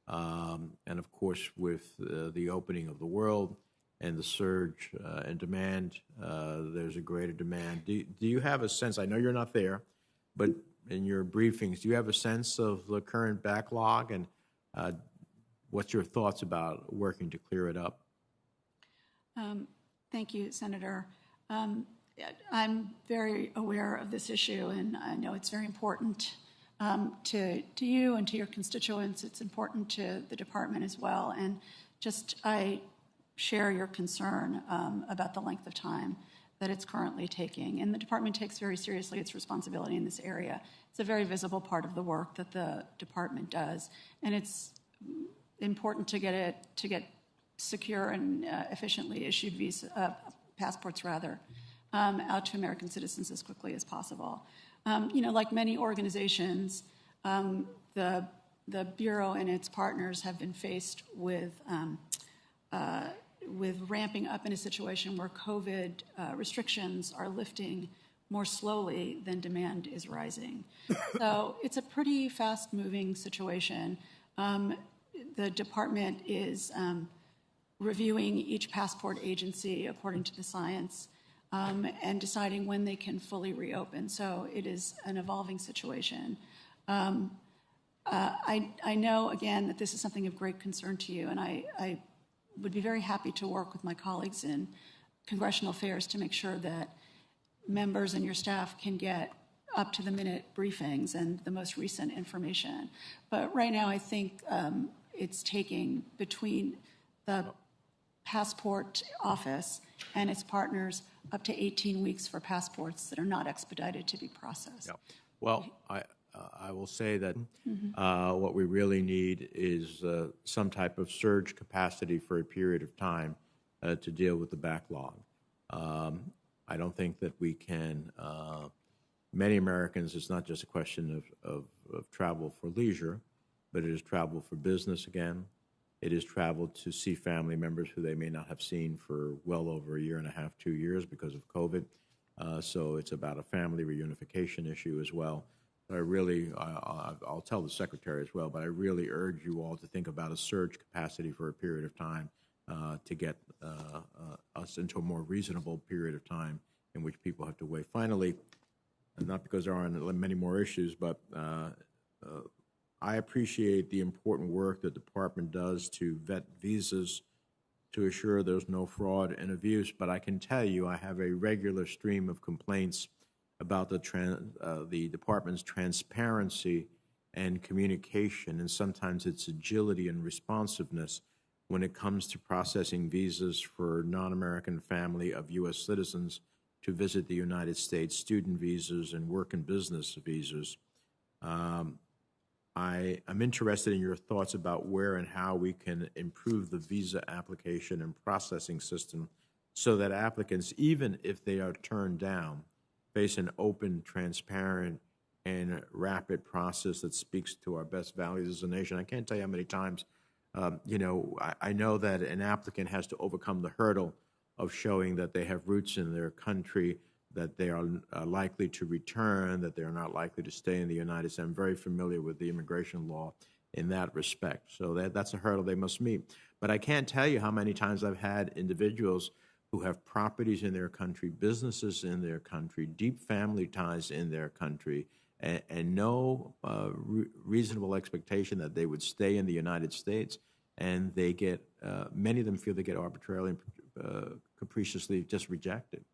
And of course, with the opening of the world and the surge in demand, there's a greater demand. Do you have a sense, I know you're not there, but in your briefings, do you have a sense of the current backlog, and what's your thoughts about working to clear it up? Thank you, Senator. I'm very aware of this issue, and I know it's very important to you and to your constituents. It's important to the department as well. And I share your concern about the length of time that it's currently taking. And the department takes very seriously its responsibility in this area. It's a very visible part of the work that the department does. And it's important to get secure and efficiently issued passports out to American citizens as quickly as possible. Like many organizations, the Bureau and its partners have been faced with ramping up in a situation where COVID restrictions are lifting more slowly than demand is rising. So it's a pretty fast-moving situation. The department is reviewing each passport agency according to the science and deciding when they can fully reopen. So it is an evolving situation. I know, again, that this is something of great concern to you, and I would be very happy to work with my colleagues in Congressional Affairs to make sure that members and your staff can get up-to-the-minute briefings and the most recent information. But right now, I think it's taking, between the passport office and its partners, up to 18 weeks for passports that are not expedited to be processed. Yeah. Well, I will say that what we really need is some type of surge capacity for a period of time to deal with the backlog. I don't think that we can, many Americans, it's not just a question of travel for leisure, but it is travel for business again. It is travel to see family members who they may not have seen for well over a year and a half, 2 years because of COVID. So it's about a family reunification issue as well. But I'll tell the Secretary as well, but I really urge you all to think about a surge capacity for a period of time to get us into a more reasonable period of time in which people have to wait. Finally, and not because there aren't many more issues, but I appreciate the important work the department does to vet visas to assure there's no fraud and abuse, but I can tell you I have a regular stream of complaints about the department's transparency and communication, and sometimes its agility and responsiveness when it comes to processing visas for non-American family of U.S. citizens to visit the United States, student visas and work and business visas. I'm interested in your thoughts about where and how we can improve the visa application and processing system so that applicants, even if they are turned down, face an open, transparent, and rapid process that speaks to our best values as a nation. I can't tell you how many times, I know that an applicant has to overcome the hurdle of showing that they have roots in their country, that they are likely to return, that they are not likely to stay in the United States. I'm very familiar with the immigration law in that respect. So that's a hurdle they must meet. But I can't tell you how many times I've had individuals who have properties in their country, businesses in their country, deep family ties in their country, and no reasonable expectation that they would stay in the United States. And they get, many of them feel they get arbitrarily and capriciously just rejected.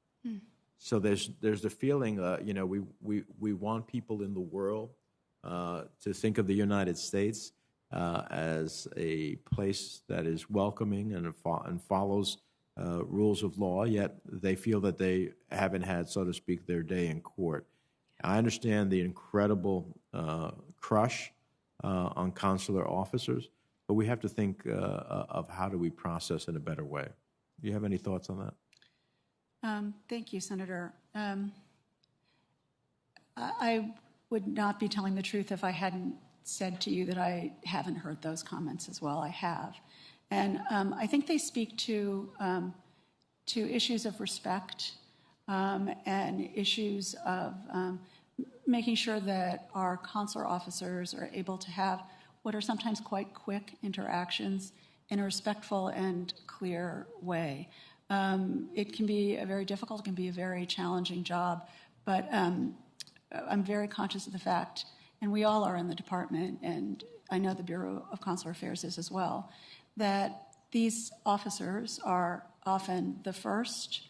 So there's the feeling, we want people in the world to think of the United States as a place that is welcoming and follows rules of law, yet they feel that they haven't had, so to speak, their day in court. I understand the incredible crush on consular officers, but we have to think of how do we process in a better way. Do you have any thoughts on that? Thank you, Senator. I would not be telling the truth if I hadn't said to you that I haven't heard those comments as well. I have. And I think they speak to issues of respect and issues of making sure that our consular officers are able to have what are sometimes quite quick interactions in a respectful and clear way. It can be a very difficult, it can be a very challenging job, but I'm very conscious of the fact, and we all are in the department, and I know the Bureau of Consular Affairs is as well, that these officers are often the first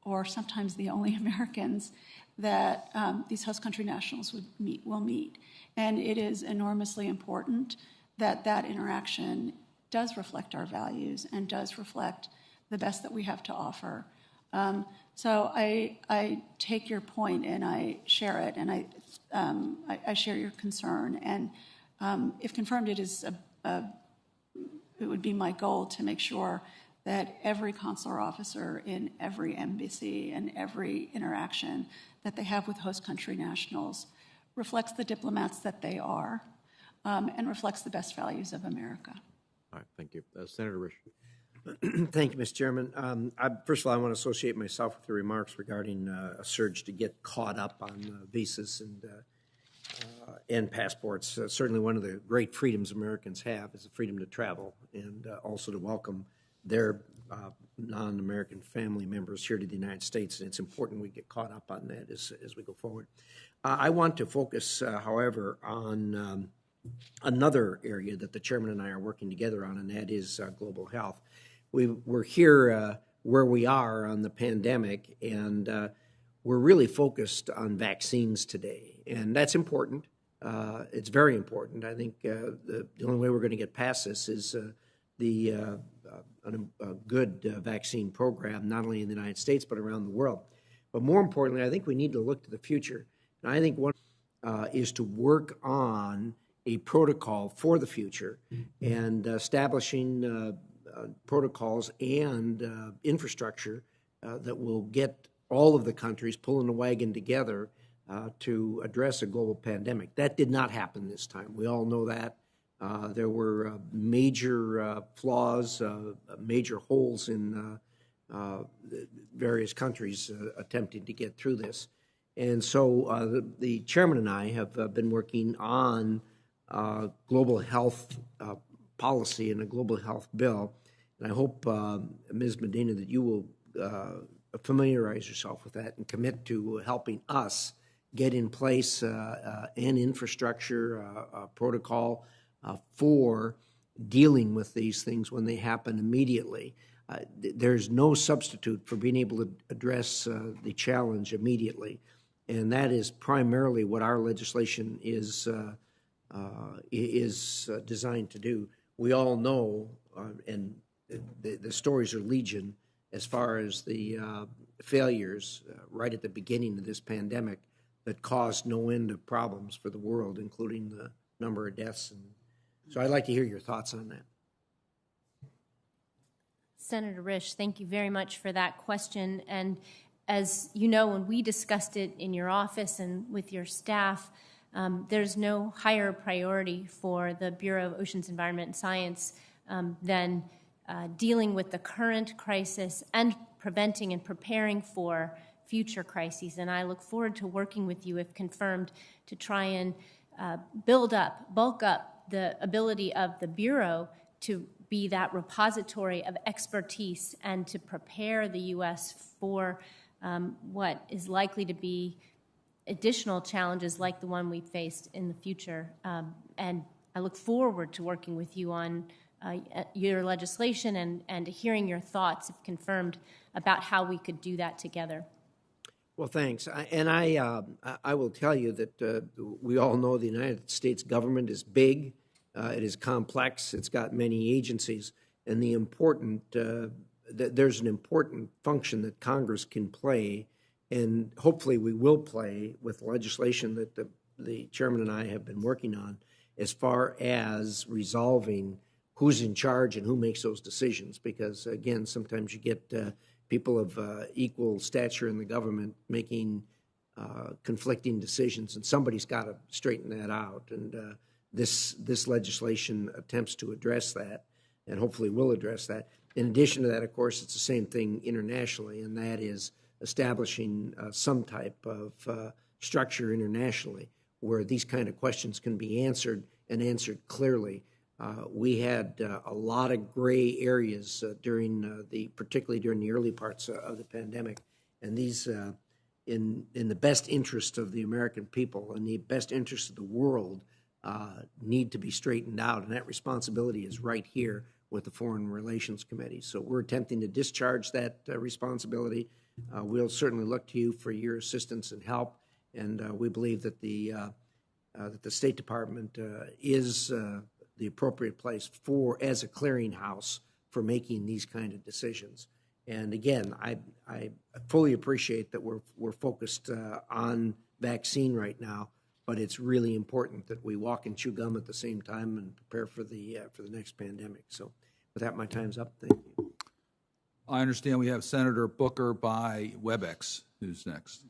or sometimes the only Americans that these host country nationals will meet. And it is enormously important that that interaction does reflect our values and does reflect the best that we have to offer. So I take your point and I share it, and I share your concern. And if confirmed, it would be my goal to make sure that every consular officer in every embassy and every interaction that they have with host country nationals reflects the diplomats that they are and reflects the best values of America. All right, thank you. Senator Risch. Thank you, Mr. Chairman. First of all, I want to associate myself with the remarks regarding a surge to get caught up on visas and passports. Certainly one of the great freedoms Americans have is the freedom to travel and also to welcome their non-American family members here to the United States, and it's important we get caught up on that as we go forward. I want to focus, however, on another area that the chairman and I are working together on, and that is global health. We're here where we are on the pandemic, and we're really focused on vaccines today, and that's important. It's very important. I think the only way we're going to get past this is a good vaccine program, not only in the United States, but around the world. But more importantly, I think we need to look to the future. And I think one is to work on a protocol for the future and establishing protocols and infrastructure that will get all of the countries pulling the wagon together to address a global pandemic. That did not happen this time. We all know that. There were major flaws, major holes in various countries attempting to get through this. And so the chairman and I have been working on global health policy and a global health bill. And I hope, Ms. Medina, that you will familiarize yourself with that and commit to helping us get in place an infrastructure, a protocol for dealing with these things when they happen immediately. There's no substitute for being able to address the challenge immediately, and that is primarily what our legislation is designed to do. We all know, and the stories are legion as far as the failures right at the beginning of this pandemic that caused no end of problems for the world, including the number of deaths. And so I'd like to hear your thoughts on that. Senator Risch, thank you very much for that question. And as you know, when we discussed it in your office and with your staff, there's no higher priority for the Bureau of Oceans, Environment, and Science than dealing with the current crisis and preventing and preparing for future crises. And I look forward to working with you, if confirmed, to try and bulk up the ability of the Bureau to be that repository of expertise and to prepare the U.S. for what is likely to be additional challenges like the one we faced in the future. And I look forward to working with you on your legislation and hearing your thoughts, if confirmed, about how we could do that together. Well, thanks. I will tell you that we all know the United States government is big, it is complex, it's got many agencies, and there's an important function that Congress can play, and hopefully we will play with legislation that the chairman and I have been working on as far as resolving who's in charge and who makes those decisions. Because, again, sometimes you get people of equal stature in the government making conflicting decisions, and somebody's got to straighten that out. And this legislation attempts to address that, and hopefully will address that. In addition to that, of course, it's the same thing internationally, and that is establishing some type of structure internationally where these kind of questions can be answered and answered clearly. We had a lot of gray areas particularly during the early parts of the pandemic, and these, in the best interest of the American people and the best interest of the world, need to be straightened out, and that responsibility is right here with the Foreign Relations Committee. So we're attempting to discharge that responsibility. We'll certainly look to you for your assistance and help, and we believe that the State Department is the appropriate place as a clearinghouse for making these kind of decisions. And again, I fully appreciate that we're focused on vaccine right now, but it's really important that we walk and chew gum at the same time and prepare for the next pandemic. So with that, my time's up. Thank you. I understand we have Senator Booker by WebEx. Who's next?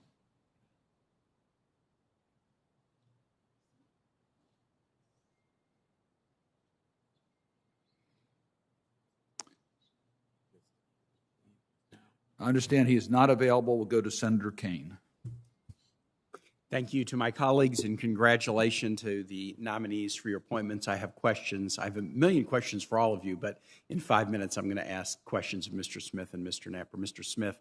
I understand he is not available. We'll go to Senator Kaine. Thank you to my colleagues, and congratulations to the nominees for your appointments. I have questions. I have a million questions for all of you, but in 5 minutes I'm going to ask questions of Mr. Smith and Mr. Napper. Mr. Smith,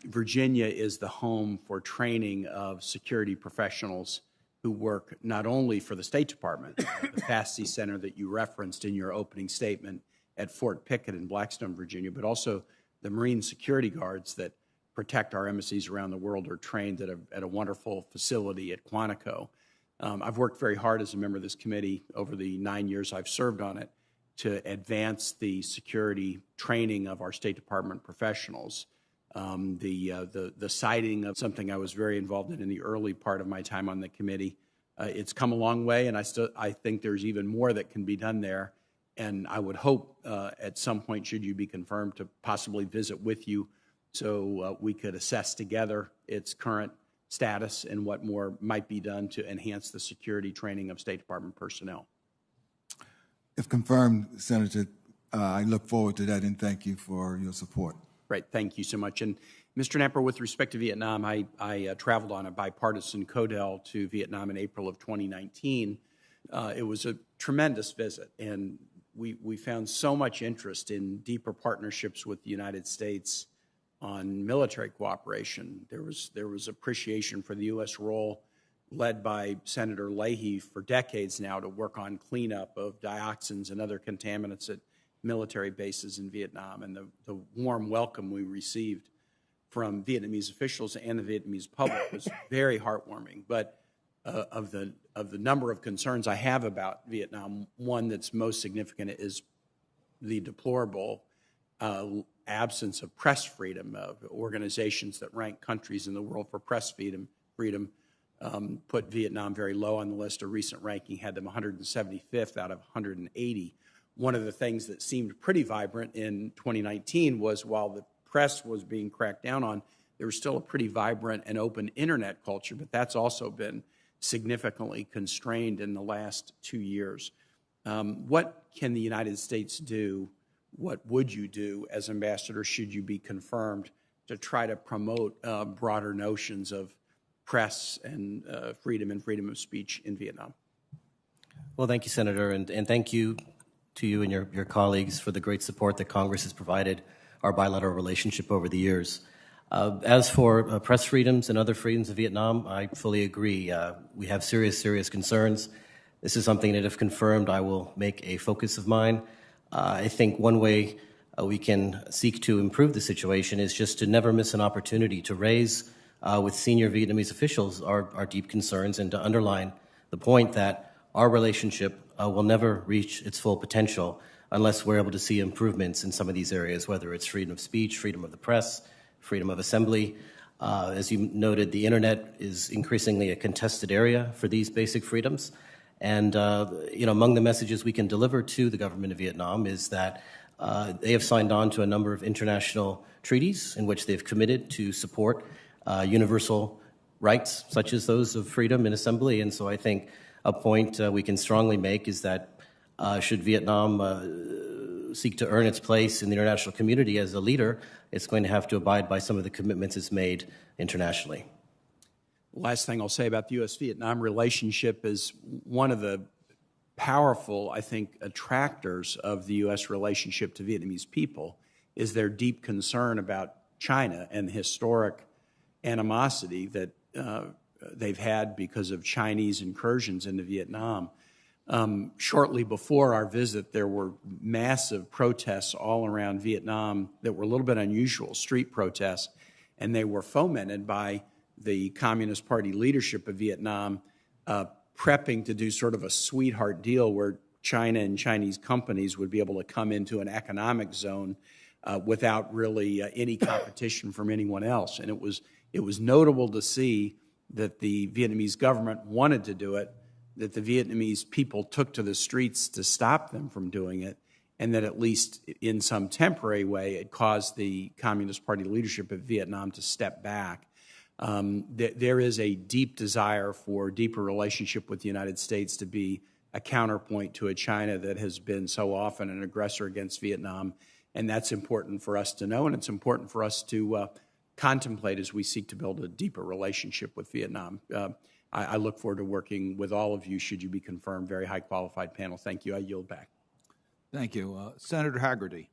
Virginia is the home for training of security professionals who work not only for the State Department, the FAST Center that you referenced in your opening statement at Fort Pickett in Blackstone, Virginia, but also the Marine security guards that protect our embassies around the world are trained at a wonderful facility at Quantico. I've worked very hard as a member of this committee over the 9 years I've served on it to advance the security training of our State Department professionals. The citing of something I was very involved in the early part of my time on the committee. It's come a long way, and I think there's even more that can be done there. And I would hope at some point, should you be confirmed, to possibly visit with you so we could assess together its current status and what more might be done to enhance the security training of State Department personnel. If confirmed, Senator, I look forward to that, and thank you for your support. Great, thank you so much. And Mr. Napper, with respect to Vietnam, I traveled on a bipartisan CODEL to Vietnam in April of 2019. It was a tremendous visit, and we found so much interest in deeper partnerships with the United States on military cooperation. There was appreciation for the U.S. role led by Senator Leahy for decades now to work on cleanup of dioxins and other contaminants at military bases in Vietnam, and the warm welcome we received from Vietnamese officials and the Vietnamese public was very heartwarming. But of the number of concerns I have about Vietnam, one that's most significant is the deplorable absence of press freedom. Of organizations that rank countries in the world for press freedom put Vietnam very low on the list. A recent ranking had them 175th out of 180. One of the things that seemed pretty vibrant in 2019 was, while the press was being cracked down on, there was still a pretty vibrant and open internet culture, but that's also been significantly constrained in the last 2 years. What can the United States do? What would you do as ambassador, should you be confirmed, to try to promote broader notions of press and freedom of speech in Vietnam? Well, thank you, Senator, and thank you to you and your colleagues for the great support that Congress has provided our bilateral relationship over the years. As for press freedoms and other freedoms in Vietnam, I fully agree. We have serious concerns. This is something that, if confirmed, I will make a focus of mine. I think one way we can seek to improve the situation is just to never miss an opportunity to raise with senior Vietnamese officials our deep concerns, and to underline the point that our relationship will never reach its full potential unless we're able to see improvements in some of these areas, whether it's freedom of speech, freedom of the press, freedom of assembly. As you noted, the internet is increasingly a contested area for these basic freedoms. And among the messages we can deliver to the government of Vietnam is that they have signed on to a number of international treaties in which they've committed to support universal rights, such as those of freedom and assembly. And so I think a point we can strongly make is that should Vietnam seek to earn its place in the international community as a leader, it's going to have to abide by some of the commitments it's made internationally. Last thing I'll say about the U.S.-Vietnam relationship is one of the powerful, I think, attractors of the U.S. relationship to Vietnamese people is their deep concern about China and the historic animosity that they've had because of Chinese incursions into Vietnam. Shortly before our visit, there were massive protests all around Vietnam that were a little bit unusual, street protests, and they were fomented by the Communist Party leadership of Vietnam prepping to do sort of a sweetheart deal where China and Chinese companies would be able to come into an economic zone without really any competition from anyone else. And it was notable to see that the Vietnamese government wanted to do it, that the Vietnamese people took to the streets to stop them from doing it, and that at least in some temporary way it caused the Communist Party leadership of Vietnam to step back. There is a deep desire for deeper relationship with the United States to be a counterpoint to a China that has been so often an aggressor against Vietnam, and that's important for us to know, and it's important for us to contemplate as we seek to build a deeper relationship with Vietnam. I look forward to working with all of you should you be confirmed. Very high qualified panel. Thank you. I yield back. Thank you. Senator Hagerty.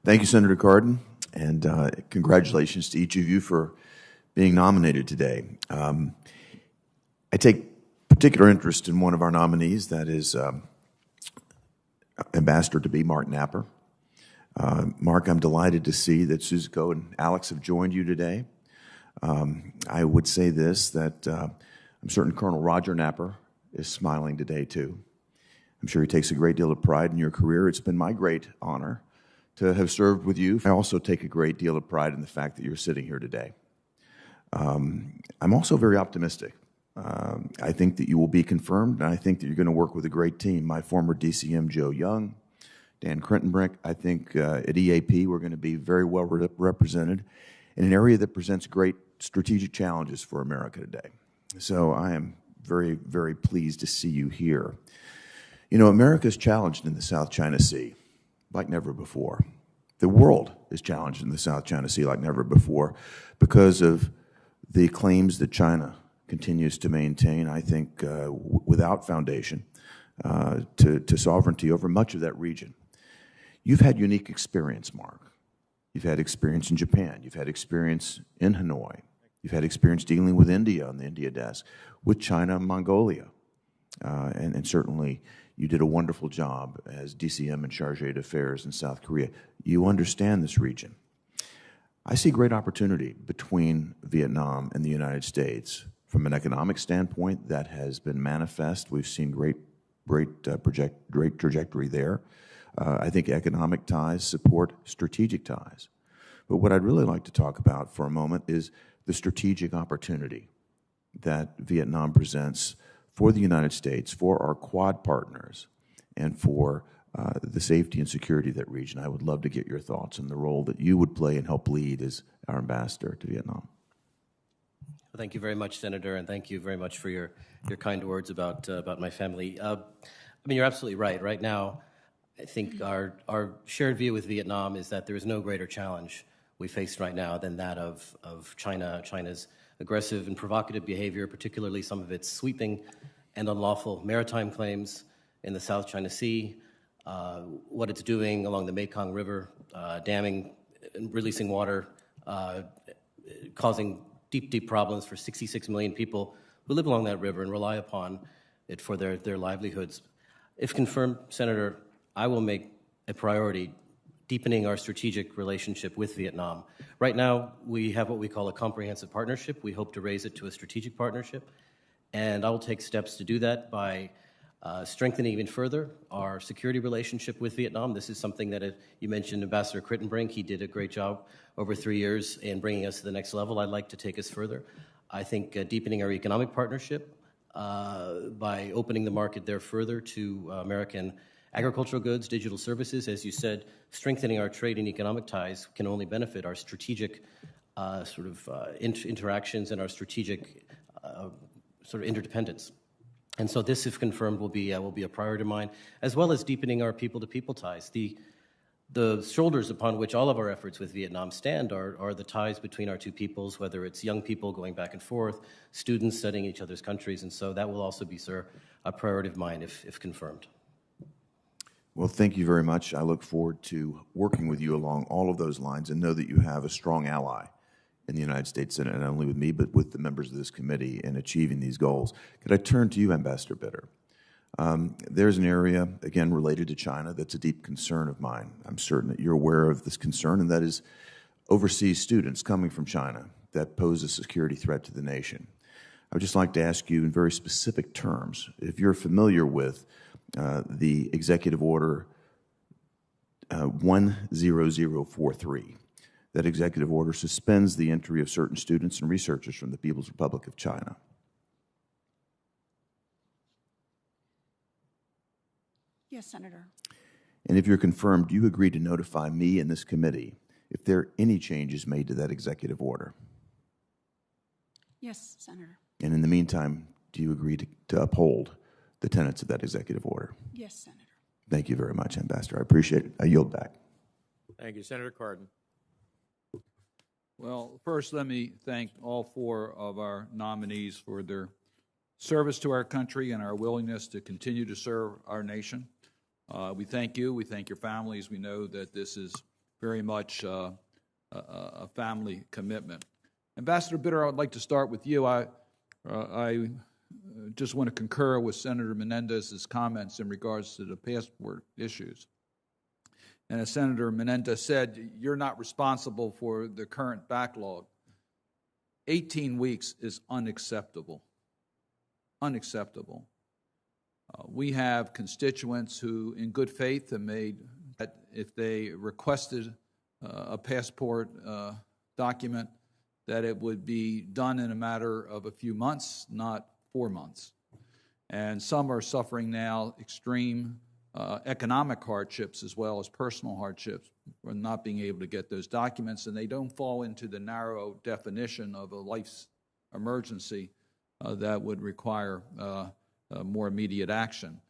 Thank you, Senator Cardin, and congratulations to each of you for being nominated today. I take particular interest in one of our nominees, that is Ambassador-to-be Mark Napper. Mark, I'm delighted to see that Suzuko and Alex have joined you today. I would say this, that I'm certain Colonel Roger Napper is smiling today, too. I'm sure he takes a great deal of pride in your career. It's been my great honor to have served with you. I also take a great deal of pride in the fact that you're sitting here today. I'm also very optimistic. I think that you will be confirmed, and I think that you're going to work with a great team. My former DCM, Joe Young, Dan Crittenbrick, I think at EAP we're going to be very well represented in an area that presents great strategic challenges for America today. So I am very, very pleased to see you here. You know, America is challenged in the South China Sea like never before. The world is challenged in the South China Sea like never before because of the claims that China continues to maintain, I think, without foundation, to sovereignty over much of that region. You've had unique experience, Mark. You've had experience in Japan. You've had experience in Hanoi. You've had experience dealing with India on the India desk, with China and Mongolia. And certainly you did a wonderful job as DCM and Chargé d'Affaires in South Korea. You understand this region. I see great opportunity between Vietnam and the United States. From an economic standpoint, that has been manifest. We've seen great trajectory there. I think economic ties support strategic ties. But what I'd really like to talk about for a moment is the strategic opportunity that Vietnam presents for the United States, for our Quad partners, and for the safety and security of that region. I would love to get your thoughts on the role that you would play and help lead as our ambassador to Vietnam. Well, thank you very much, Senator, and thank you very much for your kind words about my family. I mean, you're absolutely right. Right now, I think our shared view with Vietnam is that there is no greater challenge we face right now than that of China's aggressive and provocative behavior, particularly some of its sweeping and unlawful maritime claims in the South China Sea, what it's doing along the Mekong River, damming and releasing water, causing deep problems for 66 million people who live along that river and rely upon it for their livelihoods. If confirmed, Senator, I will make a priority deepening our strategic relationship with Vietnam. Right now, we have what we call a comprehensive partnership. We hope to raise it to a strategic partnership, and I will take steps to do that by strengthening even further our security relationship with Vietnam. This is something that you mentioned Ambassador Crittenbrink. He did a great job over 3 years in bringing us to the next level. I'd like to take us further. I think deepening our economic partnership by opening the market there further to American agricultural goods, digital services, as you said, strengthening our trade and economic ties can only benefit our strategic interactions and our strategic sort of interdependence. And so this, if confirmed, will be a priority of mine, as well as deepening our people-to-people ties. The shoulders upon which all of our efforts with Vietnam stand are the ties between our two peoples, whether it's young people going back and forth, students studying each other's countries, and so that will also be, sir, a priority of mine if confirmed. Well, thank you very much. I look forward to working with you along all of those lines and know that you have a strong ally in the United States Senate, not only with me, but with the members of this committee in achieving these goals. Could I turn to you, Ambassador Bitter? There's an area, again, related to China that's a deep concern of mine. I'm certain that you're aware of this concern, and that is overseas students coming from China that pose a security threat to the nation. I would just like to ask you in very specific terms, if you're familiar with the Executive Order 10043. That executive order suspends the entry of certain students and researchers from the People's Republic of China. Yes, Senator. And if you're confirmed, do you agree to notify me and this committee if there are any changes made to that executive order? Yes, Senator. And in the meantime, do you agree to uphold the tenets of that executive order? Yes, Senator. Thank you very much, Ambassador. I appreciate it. I yield back. Thank you. Senator Cardin. Well, first, let me thank all 4 of our nominees for their service to our country and our willingness to continue to serve our nation. We thank you. We thank your families. We know that this is very much a family commitment. Ambassador Bitter, I would like to start with you. I just want to concur with Senator Menendez's comments in regards to the passport issues. And as Senator Menendez said, you're not responsible for the current backlog. 18 weeks is unacceptable. Unacceptable. We have constituents who, in good faith, have made that if they requested a passport document, that it would be done in a matter of a few months, not 4 months. And some are suffering now extreme economic hardships as well as personal hardships for not being able to get those documents, and they don't fall into the narrow definition of a life's emergency that would require more immediate action.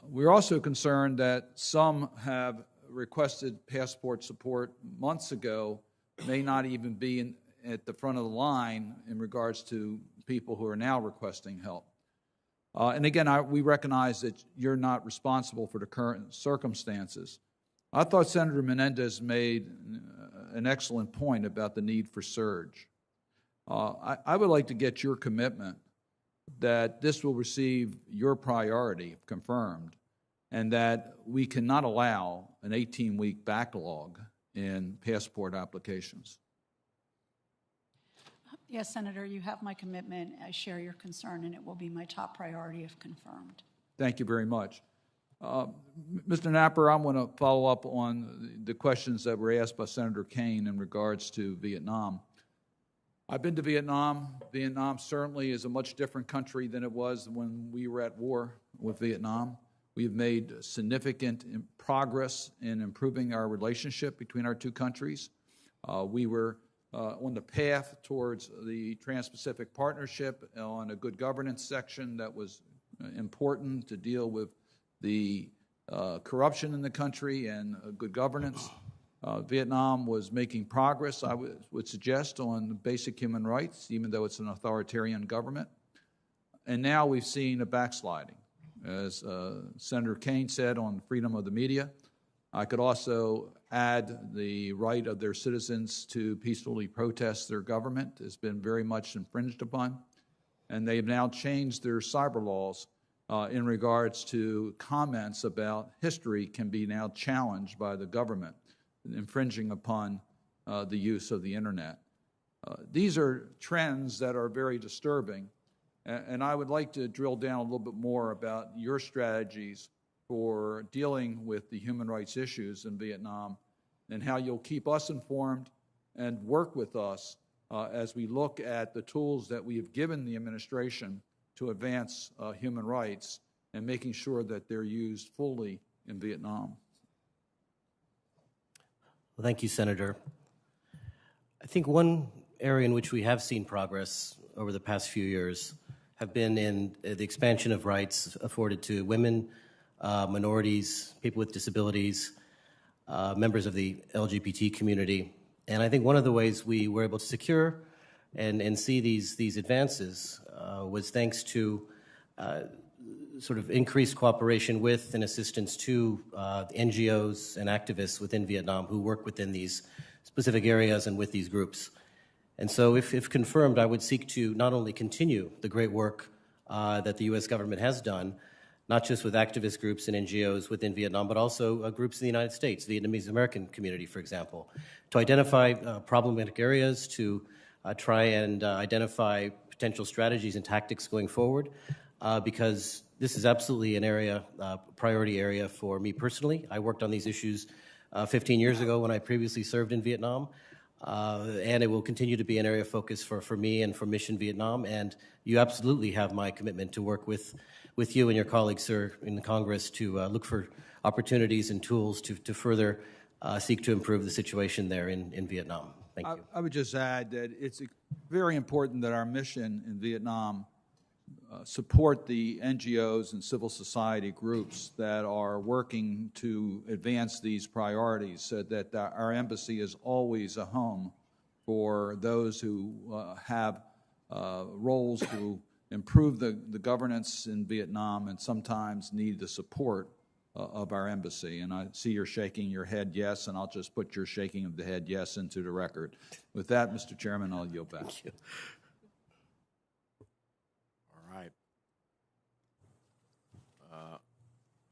We're also concerned that some have requested passport support months ago, may not even be at the front of the line in regards to people who are now requesting help. And again, we recognize that you're not responsible for the current circumstances. I thought Senator Menendez made an excellent point about the need for surge. I would like to get your commitment that this will receive your priority, if confirmed, and that we cannot allow an 18-week backlog in passport applications. Yes, Senator, you have my commitment. I share your concern, and it will be my top priority if confirmed. Thank you very much. Mr. Napper, I want to follow up on the questions that were asked by Senator Kaine in regards to Vietnam. I've been to Vietnam. Vietnam certainly is a much different country than it was when we were at war with Vietnam. We have made significant progress in improving our relationship between our two countries. We were on the path towards the Trans-Pacific Partnership on a good governance section that was important to deal with the corruption in the country and good governance. Vietnam was making progress, I would suggest, on basic human rights, even though it's an authoritarian government. And now we've seen a backsliding. As Senator Kaine said on freedom of the media, I could also add the right of their citizens to peacefully protest their government has been very much infringed upon. And they've now changed their cyber laws in regards to comments about history can be now challenged by the government, infringing upon the use of the internet. These are trends that are very disturbing, And I would like to drill down a little bit more about your strategies for dealing with the human rights issues in Vietnam and how you'll keep us informed and work with us as we look at the tools that we have given the administration to advance human rights and making sure that they're used fully in Vietnam. Well, thank you, Senator. I think one area in which we have seen progress over the past few years have been in the expansion of rights afforded to women, minorities, people with disabilities, members of the LGBT community. And I think one of the ways we were able to secure and see these advances was thanks to sort of increased cooperation with and assistance to NGOs and activists within Vietnam who work within these specific areas and with these groups. And so if confirmed, I would seek to not only continue the great work that the U.S. government has done, not just with activist groups and NGOs within Vietnam, but also groups in the United States, the Vietnamese American community, for example, to identify problematic areas, to try and identify potential strategies and tactics going forward, because this is absolutely an area, priority area for me personally. I worked on these issues 15 years ago when I previously served in Vietnam, and it will continue to be an area of focus for me and for Mission Vietnam, and you absolutely have my commitment to work with you and your colleagues, sir, in the Congress to look for opportunities and tools to further seek to improve the situation there in Vietnam. Thank you. I would just add that it's very important that our mission in Vietnam support the NGOs and civil society groups that are working to advance these priorities, so that our embassy is always a home for those who have roles to improve the governance in Vietnam and sometimes need the support of our embassy. And I see you're shaking your head yes, and I'll just put your shaking of the head yes into the record. With that, Mr. Chairman, I'll yield back. Thank you. All right.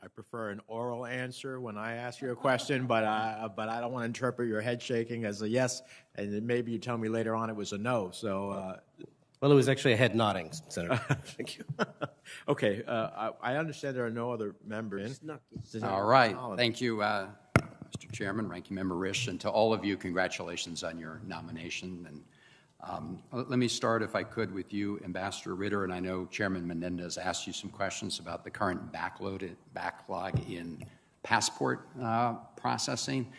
I prefer an oral answer when I ask you a question, but I don't want to interpret your head shaking as a yes, and then maybe you tell me later on it was a no. So. Well, it was actually a head nodding, Senator. Thank you. Okay, I understand there are no other members. All right. Thank you, Mr. Chairman, Ranking Member Risch, and to all of you, congratulations on your nomination. And let me start, if I could, with you, Ambassador Ritter, and I know Chairman Menendez asked you some questions about the current backlog in passport processing.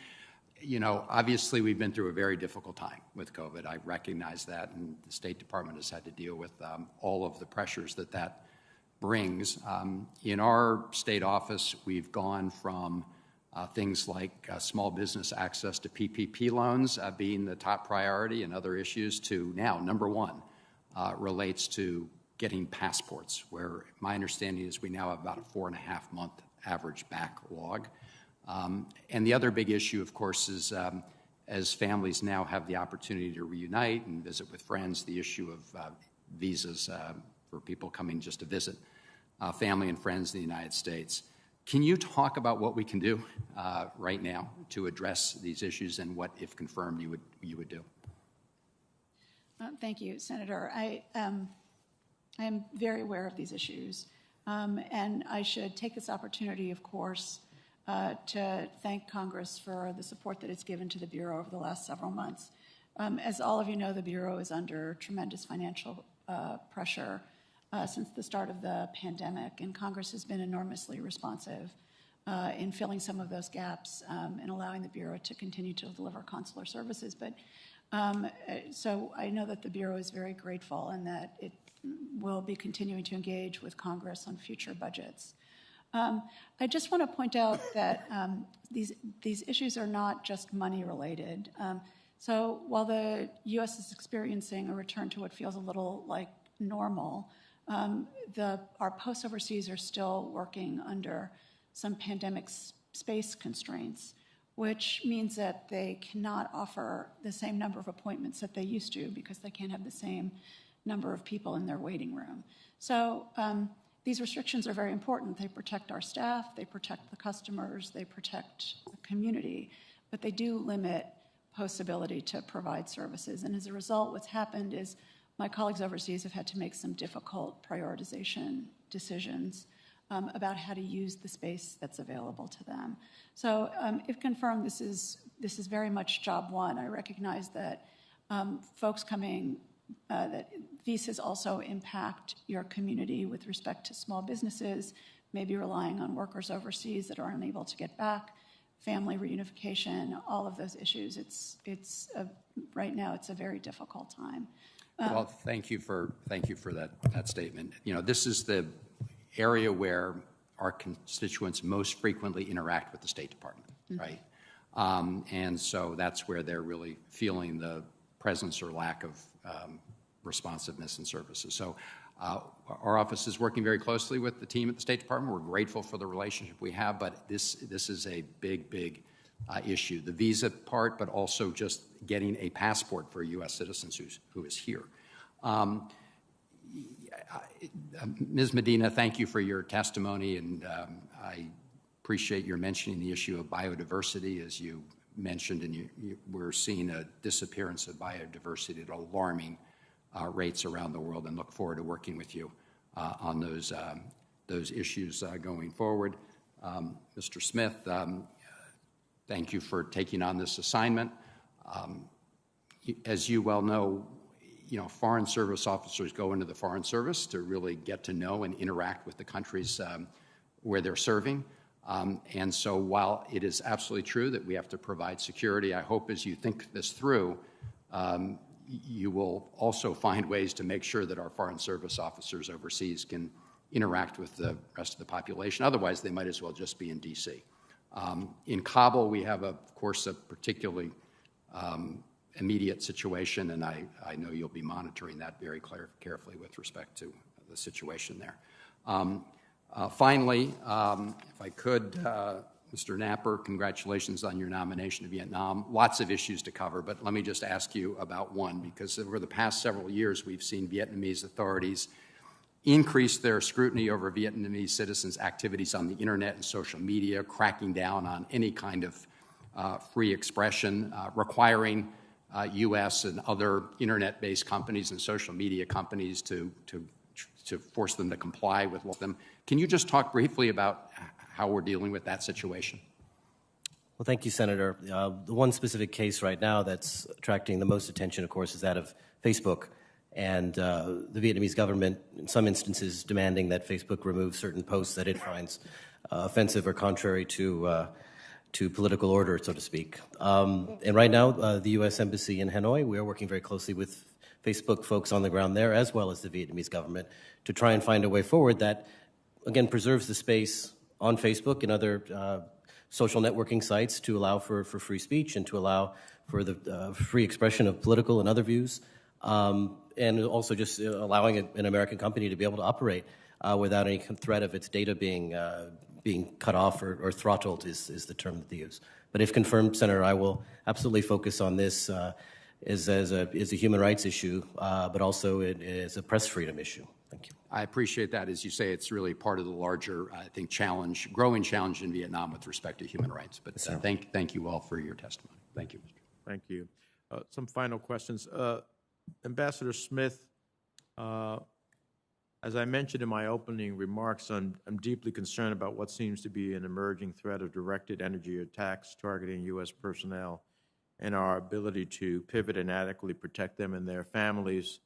You know, obviously we've been through a very difficult time with COVID. I recognize that, and the State Department has had to deal with all of the pressures that brings. In our state office, we've gone from things like small business access to PPP loans being the top priority and other issues to now, number one, relates to getting passports, where my understanding is we now have about a 4.5-month average backlog. And the other big issue, of course, is as families now have the opportunity to reunite and visit with friends, the issue of visas for people coming just to visit family and friends in the United States. Can you talk about what we can do right now to address these issues and what, if confirmed, you would do? Thank you, Senator. I am very aware of these issues, and I should take this opportunity, of course, to thank Congress for the support that it's given to the Bureau over the last several months. As all of you know, the Bureau is under tremendous financial pressure since the start of the pandemic, and Congress has been enormously responsive in filling some of those gaps and allowing the Bureau to continue to deliver consular services. But so I know that the Bureau is very grateful and that it will be continuing to engage with Congress on future budgets. I just want to point out that these issues are not just money related. So while the U.S. is experiencing a return to what feels a little like normal, our posts overseas are still working under some pandemic space constraints, which means that they cannot offer the same number of appointments that they used to because they can't have the same number of people in their waiting room. So these restrictions are very important. They protect our staff, they protect the customers, they protect the community, but they do limit Post's ability to provide services. And as a result, what's happened is my colleagues overseas have had to make some difficult prioritization decisions about how to use the space that's available to them. So if confirmed, this is very much job one. I recognize that folks coming, that visas also impact your community with respect to small businesses, maybe relying on workers overseas that are unable to get back, family reunification, all of those issues. Right now, it's a very difficult time. Well, thank you for that statement. You know, this is the area where our constituents most frequently interact with the State Department, right? And so that's where they're really feeling the presence or lack of responsiveness and services. So our office is working very closely with the team at the State Department. We're grateful for the relationship we have, but this is a big issue. The visa part, but also just getting a passport for a U.S. citizen who is here. Ms. Medina, thank you for your testimony, and I appreciate your mentioning the issue of biodiversity. As you mentioned, and we're seeing a disappearance of biodiversity at alarming rates around the world, and look forward to working with you on those issues going forward. Mr. Smith, thank you for taking on this assignment. As you well know, Foreign Service officers go into the Foreign Service to really get to know and interact with the countries where they're serving. And so while it is absolutely true that we have to provide security, I hope as you think this through, you will also find ways to make sure that our Foreign Service officers overseas can interact with the rest of the population. Otherwise, they might as well just be in D.C. In Kabul, we have, of course, a particularly immediate situation, and I know you'll be monitoring that very carefully with respect to the situation there. Finally, if I could, Mr. Napper, congratulations on your nomination to Vietnam. Lots of issues to cover, but let me just ask you about one, because over the past several years, we've seen Vietnamese authorities increase their scrutiny over Vietnamese citizens' activities on the internet and social media, cracking down on any kind of free expression, requiring U.S. and other internet-based companies and social media companies to force them to comply with them. Can you just talk briefly about how we're dealing with that situation? Well, thank you, Senator. The one specific case right now that's attracting the most attention, of course, is that of Facebook, and the Vietnamese government, in some instances, demanding that Facebook remove certain posts that it finds offensive or contrary to political order, so to speak. And right now, the U.S. Embassy in Hanoi, we are working very closely with Facebook folks on the ground there, as well as the Vietnamese government, to try and find a way forward that, again, preserves the space on Facebook and other social networking sites to allow for free speech and to allow for the free expression of political and other views, and also just allowing an American company to be able to operate without any threat of its data being cut off or throttled is the term that they use. But if confirmed, Senator, I will absolutely focus on this as a human rights issue, but also as a press freedom issue. Thank you. I appreciate that. As you say, it's really part of the larger, I think, growing challenge in Vietnam with respect to human rights. But thank you all for your testimony. Thank you, Mr. Thank you. Some final questions. Ambassador Smith, as I mentioned in my opening remarks, I'm deeply concerned about what seems to be an emerging threat of directed energy attacks targeting U.S. personnel and our ability to pivot and adequately protect them and their families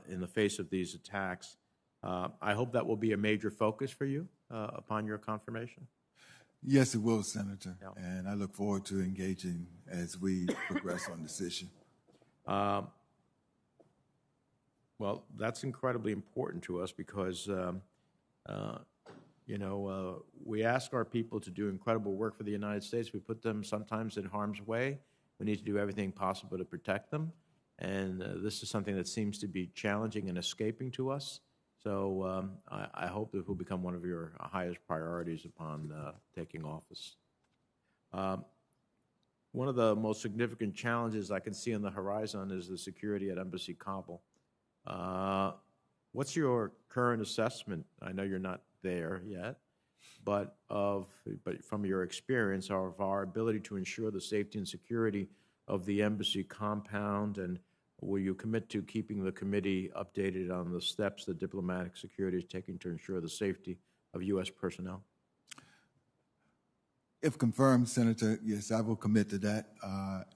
in the face of these attacks. I hope that will be a major focus for you upon your confirmation. Yes, it will, Senator, and I look forward to engaging as we progress on this issue. Well, that's incredibly important to us because, we ask our people to do incredible work for the United States. We put them sometimes in harm's way. We need to do everything possible to protect them. And this is something that seems to be challenging and escaping to us. So I hope that it will become one of your highest priorities upon taking office. One of the most significant challenges I can see on the horizon is the security at Embassy Kabul. What's your current assessment? I know you're not there yet, but from your experience of our ability to ensure the safety and security of the embassy compound, and will you commit to keeping the committee updated on the steps that diplomatic security is taking to ensure the safety of U.S. personnel? If confirmed, Senator, yes, I will commit to that.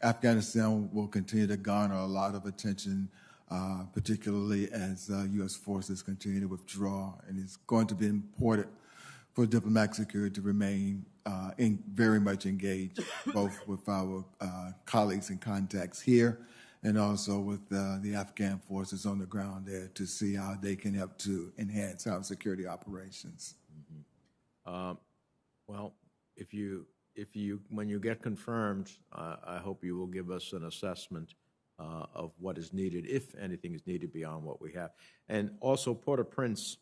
Afghanistan will continue to garner a lot of attention, particularly as U.S. forces continue to withdraw, and it's going to be important for diplomatic security to remain very much engaged, both with our colleagues and contacts here and also with the Afghan forces on the ground there to see how they can help to enhance our security operations. Well, if you when you get confirmed, I hope you will give us an assessment of what is needed, if anything is needed beyond what we have. And also, Port-au-Prince,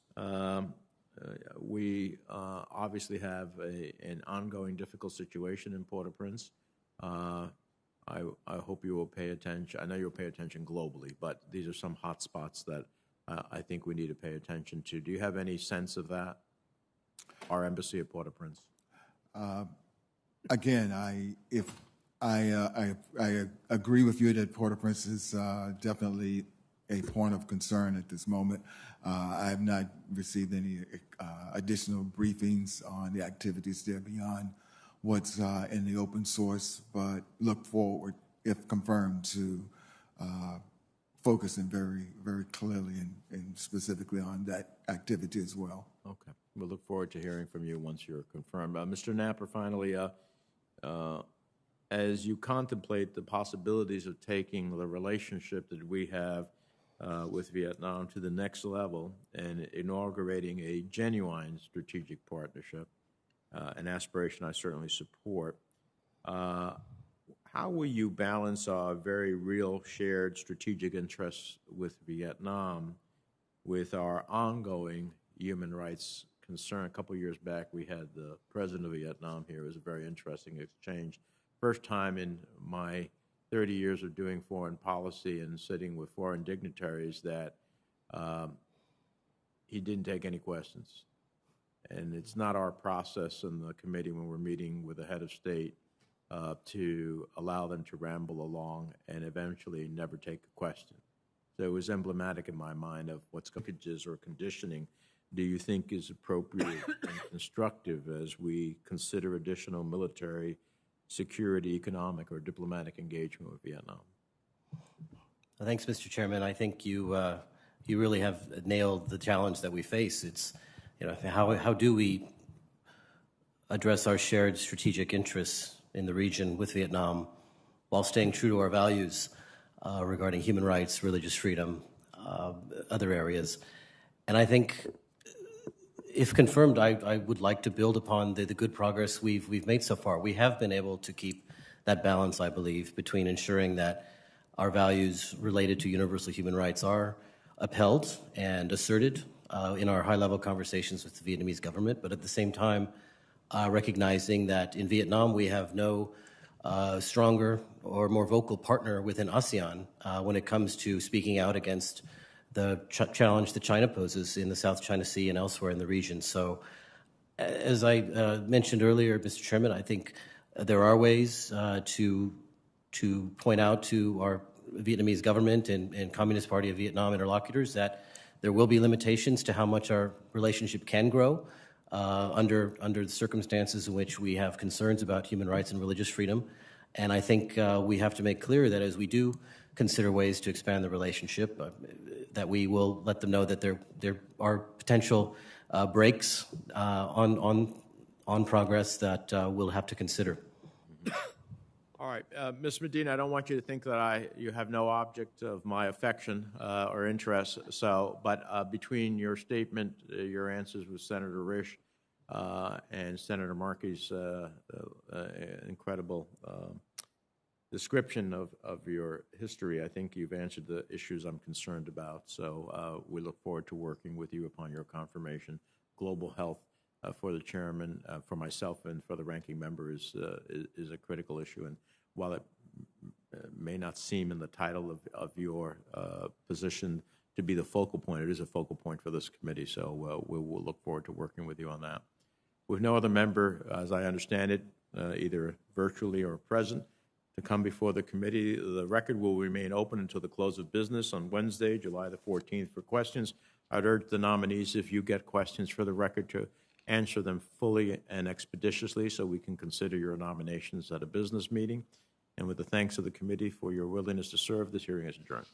we obviously have an ongoing difficult situation in Port-au-Prince. I hope you will pay attention. I know you'll pay attention globally, but these are some hot spots that I think we need to pay attention to. Do you have any sense of that, our embassy at Port-au-Prince? Again, I agree with you that Port-au-Prince is definitely a point of concern at this moment. I have not received any additional briefings on the activities there beyond what's in the open source, but look forward, if confirmed, to focusing very, very clearly and specifically on that activity as well. Okay. We'll look forward to hearing from you once you're confirmed. Mr. Napper, finally, as you contemplate the possibilities of taking the relationship that we have with Vietnam to the next level and inaugurating a genuine strategic partnership, an aspiration I certainly support, how will you balance our very real shared strategic interests with Vietnam with our ongoing human rights concern? A couple of years back, we had the president of Vietnam here. It was a very interesting exchange. First time in my 30 years of doing foreign policy and sitting with foreign dignitaries that he didn't take any questions. And it's not our process in the committee when we're meeting with the head of state to allow them to ramble along and eventually never take a question. So it was emblematic in my mind of what packages or conditioning do you think is appropriate and constructive as we consider additional military, security, economic, or diplomatic engagement with Vietnam? Thanks, Mr. Chairman. I think you really have nailed the challenge that we face. It's, how do we address our shared strategic interests in the region with Vietnam while staying true to our values regarding human rights, religious freedom, other areas. And I think, if confirmed, I would like to build upon the good progress we've made so far. We have been able to keep that balance, I believe, between ensuring that our values related to universal human rights are upheld and asserted in our high-level conversations with the Vietnamese government, but at the same time, recognizing that in Vietnam we have no stronger or more vocal partner within ASEAN when it comes to speaking out against the challenge that China poses in the South China Sea and elsewhere in the region. So, as I mentioned earlier, Mr. Chairman, I think there are ways to point out to our Vietnamese government and Communist Party of Vietnam interlocutors that there will be limitations to how much our relationship can grow under the circumstances in which we have concerns about human rights and religious freedom. And I think we have to make clear that as we do consider ways to expand the relationship, that we will let them know that there are potential breaks on progress that we'll have to consider. All right, Ms. Medina, I don't want you to think that you have no object of my affection or interest. So, but between your statement, your answers with Senator Risch and Senator Markey's incredible description of your history, I think you've answered the issues I'm concerned about. So we look forward to working with you upon your confirmation. Global health for the chairman, for myself, and for the ranking member is a critical issue. And while it may not seem in the title of your position to be the focal point, it is a focal point for this committee. So we'll look forward to working with you on that. With no other member, as I understand it, either virtually or present, to come before the committee. The record will remain open until the close of business on Wednesday, July the 14th, for questions. I'd urge the nominees, if you get questions for the record, to answer them fully and expeditiously so we can consider your nominations at a business meeting. And with the thanks of the committee for your willingness to serve, this hearing is adjourned.